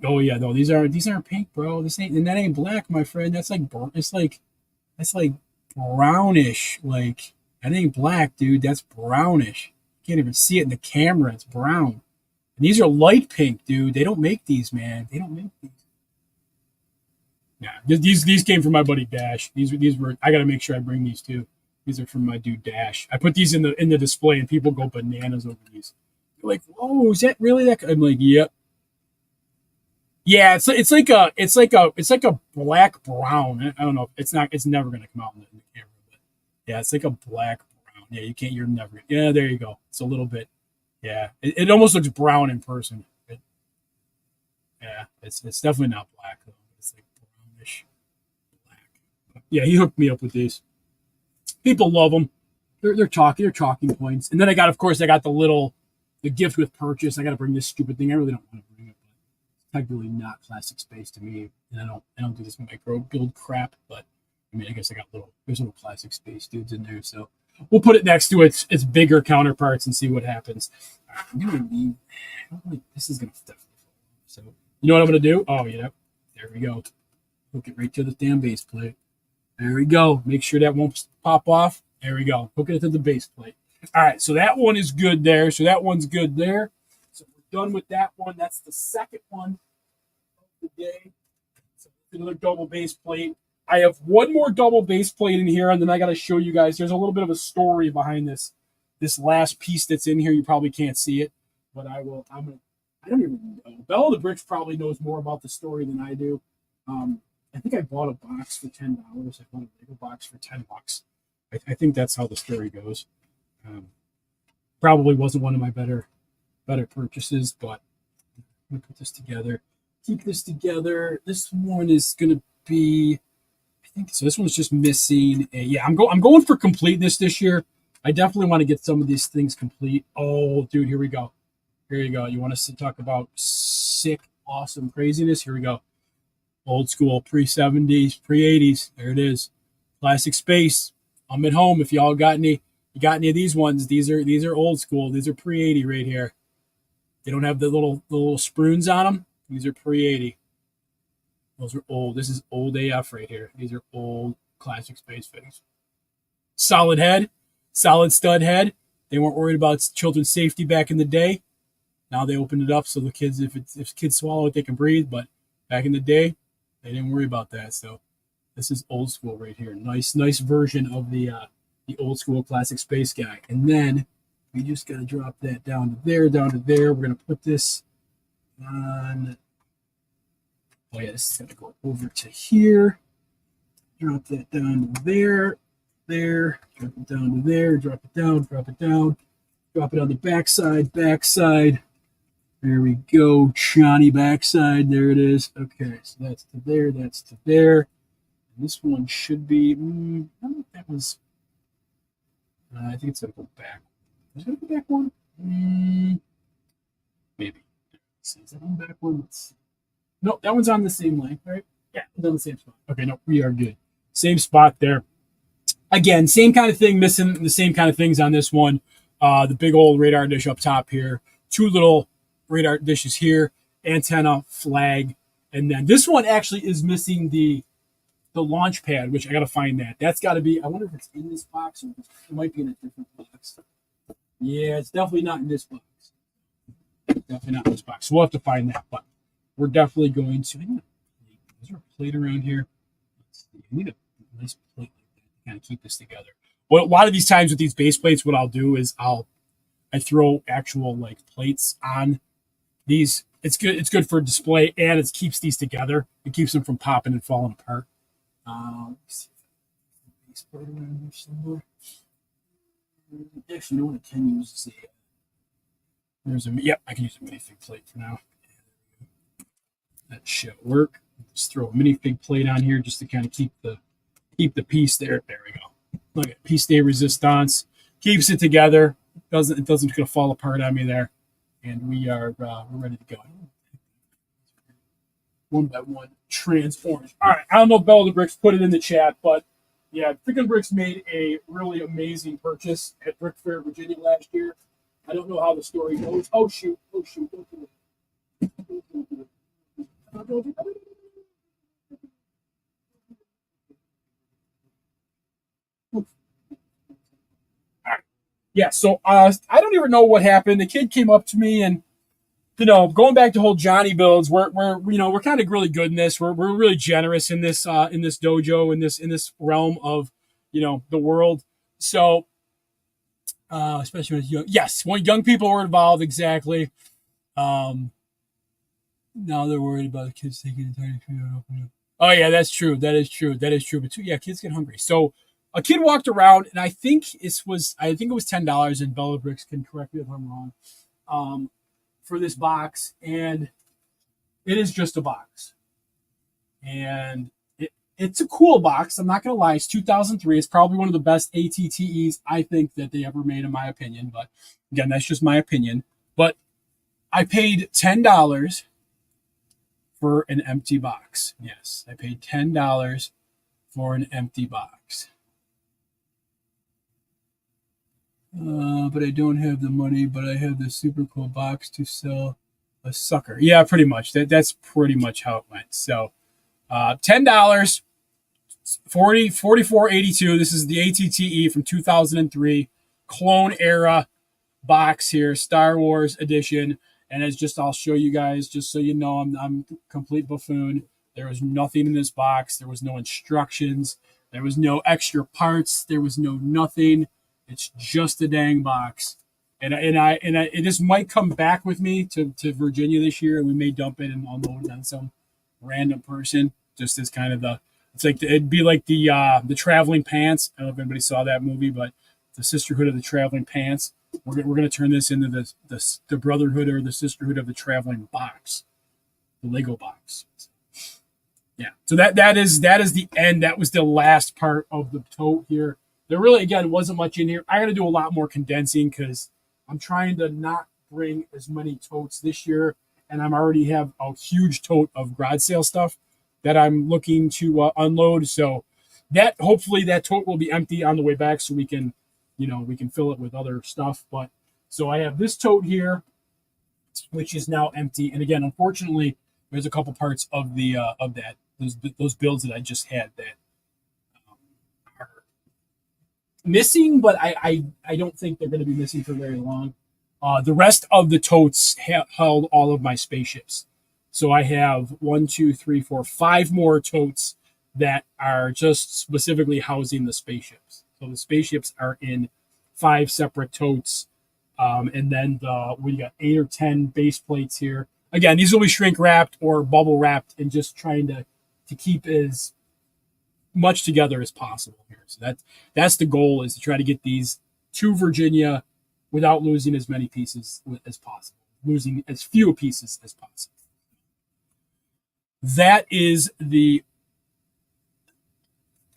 Oh yeah, no, these aren't pink, bro. That ain't black, my friend. That's like brownish. Like that ain't black, dude. That's brownish. You can't even see it in the camera. It's brown. And these are light pink, dude. They don't make these, man. They don't make these. Yeah, these came from my buddy Dash. These were. I got to make sure I bring these too. These are from my dude Dash. I put these in the display, and people go bananas over these. They're like, "Oh, is that really that?" I'm like, "Yep." Yeah, it's like a black brown. I don't know. It's never gonna come out in the camera, but yeah, it's like a black brown. Yeah, you're never. Yeah, there you go. It's a little bit. Yeah, it almost looks brown in person. Yeah, it's definitely not black though. It's like brownish black. Yeah, he hooked me up with these. People love them. They're talking points. And then I got the gift with purchase. I got to bring this stupid thing. I really don't want to bring it, but it's technically not classic space to me. And I don't do this micro build crap. But I mean, I guess there's little classic space dudes in there. So we'll put it next to its bigger counterparts and see what happens. I'm gonna leave. This is gonna definitely fall off. So You know what I'm going to do? Oh, yeah. There we go. Hook it right to the damn base plate. There we go. Make sure that won't pop off. There we go. Hook it to the base plate. All right, so that one is good there. So that one's good there. So we're done with that one. That's the second one of the day. So another double base plate. I have one more double base plate in here, and then I got to show you guys. There's a little bit of a story behind this last piece that's in here. You probably can't see it, but I will. I don't even know. Bella the Bricks probably knows more about the story than I do. I think I bought a box for $10. I bought a Lego box for $10. I think that's how the story goes. Probably wasn't one of my better purchases, but I'm gonna put this together. Keep this together. This one is gonna be, I think so. This one's just missing a, yeah. I'm going for completeness this year. I definitely want to get some of these things complete. Oh, dude, here we go. Here you go. You want us to talk about sick, awesome craziness? Here we go. Old school, pre-70s, pre-80s. There it is. Classic space. I'm at home. If y'all got any of these ones, these are old school. These are pre-80 right here. They don't have the little spruns on them. These are pre-80. Those are old. This is old AF right here. These are old classic space fittings. Solid head, solid stud head. They weren't worried about children's safety back in the day. Now they opened it up so the kids, if kids swallow it, they can breathe. But back in the day, they didn't worry about that. So this is old school right here. Nice version of the old school classic space guy. And then we just got to drop that down to there, down to there. We're going to put this on. Oh, yeah, this is going to go over to here. Drop that down to there, there. Drop it down to there. Drop it down, drop it down. Drop it on the backside, backside. There we go. Johnny backside. There it is. Okay, so that's to there, that's to there. And this one should be, I don't know if that was, I think it's going to go back. Is it going to go back one? Maybe. Let's see, is that on back one? Let's see. No, that one's on the same length, right? Yeah, it's on the same spot. Okay, no, we are good. Same spot there. Again, same kind of thing, missing the same kind of things on this one. The big old radar dish up top here. Two little radar dishes here. Antenna, flag. And then this one actually is missing the launch pad, which I got to find that. That's got to be, I wonder if it's in this box or it might be in a different box. Yeah, it's definitely not in this box. Definitely not in this box. So we'll have to find that. But we're definitely going to. Is there a plate around here? Let's see. I need a nice plate like that to kind of keep this together. Well, a lot of these times with these base plates, what I'll do is I throw actual like plates on these. It's good. It's good for display and it keeps these together. It keeps them from popping and falling apart. Let's see if base plate around here somewhere. Actually, no one can use this. There's a, yep, I can use a minifig plate for now. That should work. Just throw a minifig plate on here just to kind of keep the piece there. There we go. Look at piece de resistance. Keeps it together. It doesn't gonna fall apart on me there. And we're ready to go. One by one, trans orange. All right, I don't know if Bella the Bricks put it in the chat, but yeah, Freaking Bricks made a really amazing purchase at Brickfair, Virginia last year. I don't know how the story goes. Oh shoot! Don't do it. Don't do it. Yeah, so I don't even know what happened. The kid came up to me and, going back to whole Johnny builds, we're kind of really good in this. We're really generous in this dojo, in this realm of, the world. So especially when young people were involved, exactly. Now they're worried about the kids taking the tiny food and opening up. Oh yeah, that's true. That is true. But too, yeah, kids get hungry. So a kid walked around, and I think it was $10. And Bella Bricks can correct me if I'm wrong. For this box, and it is just a box, and it's a cool box. I'm not gonna lie. It's 2003. It's probably one of the best ATTEs I think that they ever made, in my opinion. But again, that's just my opinion. But I paid $10 for an empty box. Yes, I paid $10 for an empty box. But I don't have the money, but I have this super cool box to sell A sucker. Yeah, pretty much. That's pretty much how it went. So $10, 44.82. This is the ATTE from 2003 clone era box here, Star Wars edition. And it's just, I'll show you guys just so you know I'm complete buffoon. There was nothing in this box. There was no instructions. There was no extra parts. There was no nothing. It's just a dang box. And this might come back with me to Virginia this year, and we may dump it and unload it on some random person. Just as kind of it'd be like the Traveling Pants. I don't know if anybody saw that movie, but the Sisterhood of the Traveling Pants. We're gonna turn this into the Brotherhood or the Sisterhood of the Traveling Box, the Lego box. Yeah. So that is the end. That was the last part of the tote here. There really, again, wasn't much in here. I got to do a lot more condensing because I'm trying to not bring as many totes this year, and I'm already have a huge tote of garage sale stuff that I'm looking to unload. So that hopefully that tote will be empty on the way back, so we can fill it with other stuff. But so I have this tote here, which is now empty, and again, unfortunately, there's a couple parts of the of that those builds that I just had that are missing, but I don't think they're going to be missing for very long. The rest of the totes held all of my spaceships. So I have 1, 2, 3, 4, 5 more totes that are just specifically housing the spaceships. So the spaceships are in 5 separate totes. And then we got 8 or 10 base plates here. Again, these will be shrink wrapped or bubble wrapped, and just trying to keep as much together as possible here. So that's the goal, is to try to get these to Virginia without losing as many pieces as possible, losing as few pieces as possible. That is the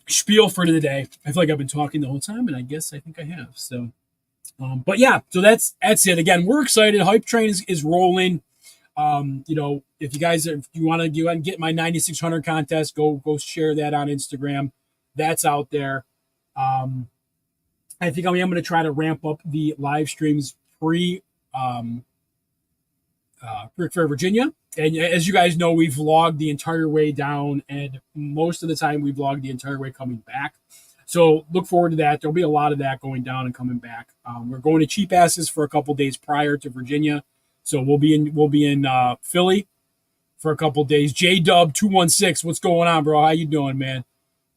spiel for today. I feel like I've been talking the whole time, and I think I have. So, but yeah, so that's it. Again, we're excited. Hype train is rolling. If you want to go and get my 9600 contest, go share that on Instagram. That's out there. I think I am going to try to ramp up the live streams pre Brickfair, Virginia. And as you guys know, we vlogged the entire way down, and most of the time we vlogged the entire way coming back. So look forward to that. There'll be a lot of that going down and coming back. We're going to Cheap Asses for a couple days prior to Virginia. So we'll be in Philly for a couple days. J-Dub 216, what's going on, bro? How you doing, man?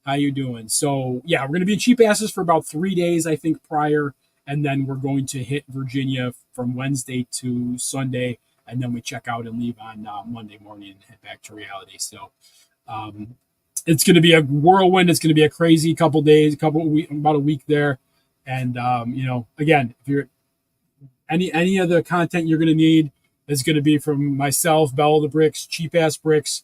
How you doing? So yeah, we're going to be in Cheap Asses for about 3 days, I think, prior, and then we're going to hit Virginia from Wednesday to Sunday, and then we check out and leave on Monday morning and head back to reality. So it's going to be a whirlwind. It's going to be a crazy couple days, about a week there, and again, if you're any of the content you're going to need is going to be from myself, Bell the Bricks, Cheap Ass Bricks.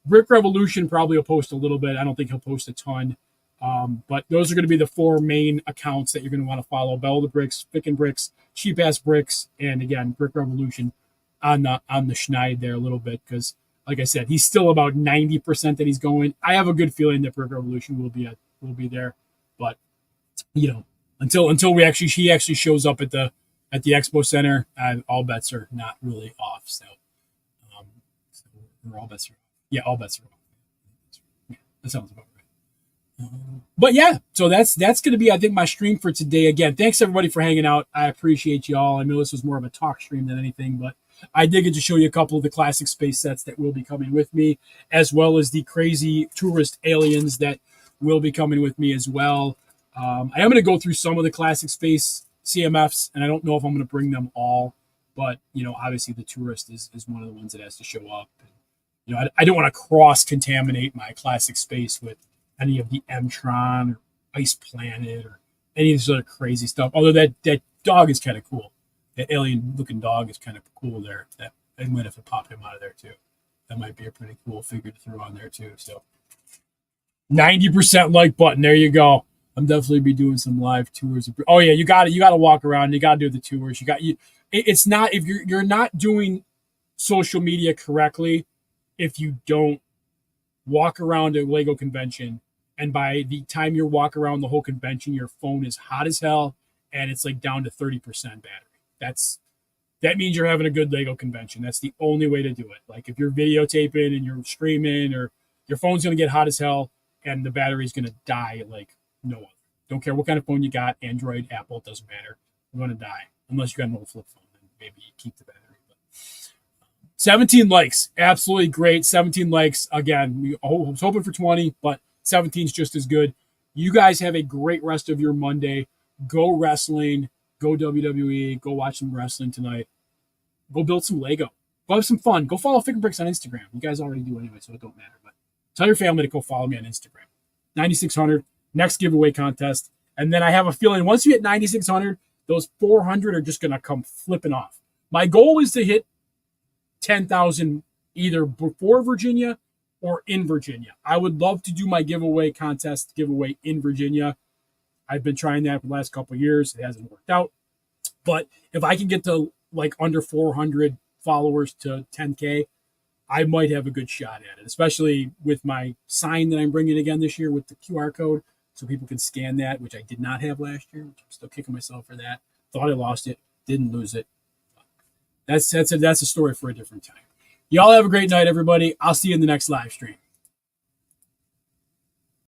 Brick Revolution probably will post a little bit. I don't think he'll post a ton. But those are going to be the 4 main accounts that you're going to want to follow: Bell the Bricks, Pickin' Bricks, Cheap Ass Bricks, and again, Brick Revolution on the Schneid there a little bit, because like I said, he's still about 90% that he's going. I have a good feeling that Brick Revolution will be there, but until he actually shows up at the Expo Center, all bets are not really off. So all bets are off. Yeah, all bets are off. Yeah, that sounds about right. But yeah, so that's going to be, I think, my stream for today. Again, thanks everybody for hanging out. I appreciate you all. I know this was more of a talk stream than anything, but I did get to show you a couple of the classic space sets that will be coming with me, as well as the crazy tourist aliens that will be coming with me as well. I am going to go through some of the classic space CMFs, and I don't know if I'm going to bring them all, but obviously the tourist is one of the ones that has to show up. And, I don't want to cross contaminate my classic space with any of the M-Tron or Ice Planet or any of this other crazy stuff. Although that dog is kind of cool. That alien looking dog is kind of cool there. That I might have to pop him out of there too. That might be a pretty cool figure to throw on there too. So 90% like button. There you go. I'm definitely be doing some live tours. Oh yeah, you got to walk around. You got to do the tours. It's not, if you're not doing social media correctly, if you don't walk around a Lego convention, and by the time you walk around the whole convention, your phone is hot as hell and it's like down to 30% battery. that means you're having a good Lego convention. That's the only way to do it. Like if you're videotaping and you're streaming, or your phone's going to get hot as hell and the battery's going to die like no other. Don't care what kind of phone you got, Android, Apple, it doesn't matter. You're going to die unless you got an old flip phone. Then maybe you keep the battery. But 17 likes, absolutely great. 17 likes. Again, I was hoping for 20, but 17 is just as good. You guys have a great rest of your Monday. Go wrestling. Go WWE. Go watch some wrestling tonight. Go build some Lego. Go have some fun. Go follow Finger Bricks on Instagram. You guys already do anyway, so it don't matter. But tell your family to go follow me on Instagram. 9,600, next giveaway contest. And then I have a feeling once you hit 9,600, those 400 are just going to come flipping off. My goal is to hit 10,000 either before Virginia or in Virginia. I would love to do my giveaway contest giveaway in Virginia. I've been trying that for the last couple of years. It hasn't worked out. But if I can get to like under 400 followers to 10K, I might have a good shot at it, especially with my sign that I'm bringing again this year with the QR code so people can scan that, which I did not have last year, which I'm still kicking myself for that. Thought I lost it, didn't lose it. That's a story for a different time. Y'all have a great night, everybody. I'll see you in the next live stream.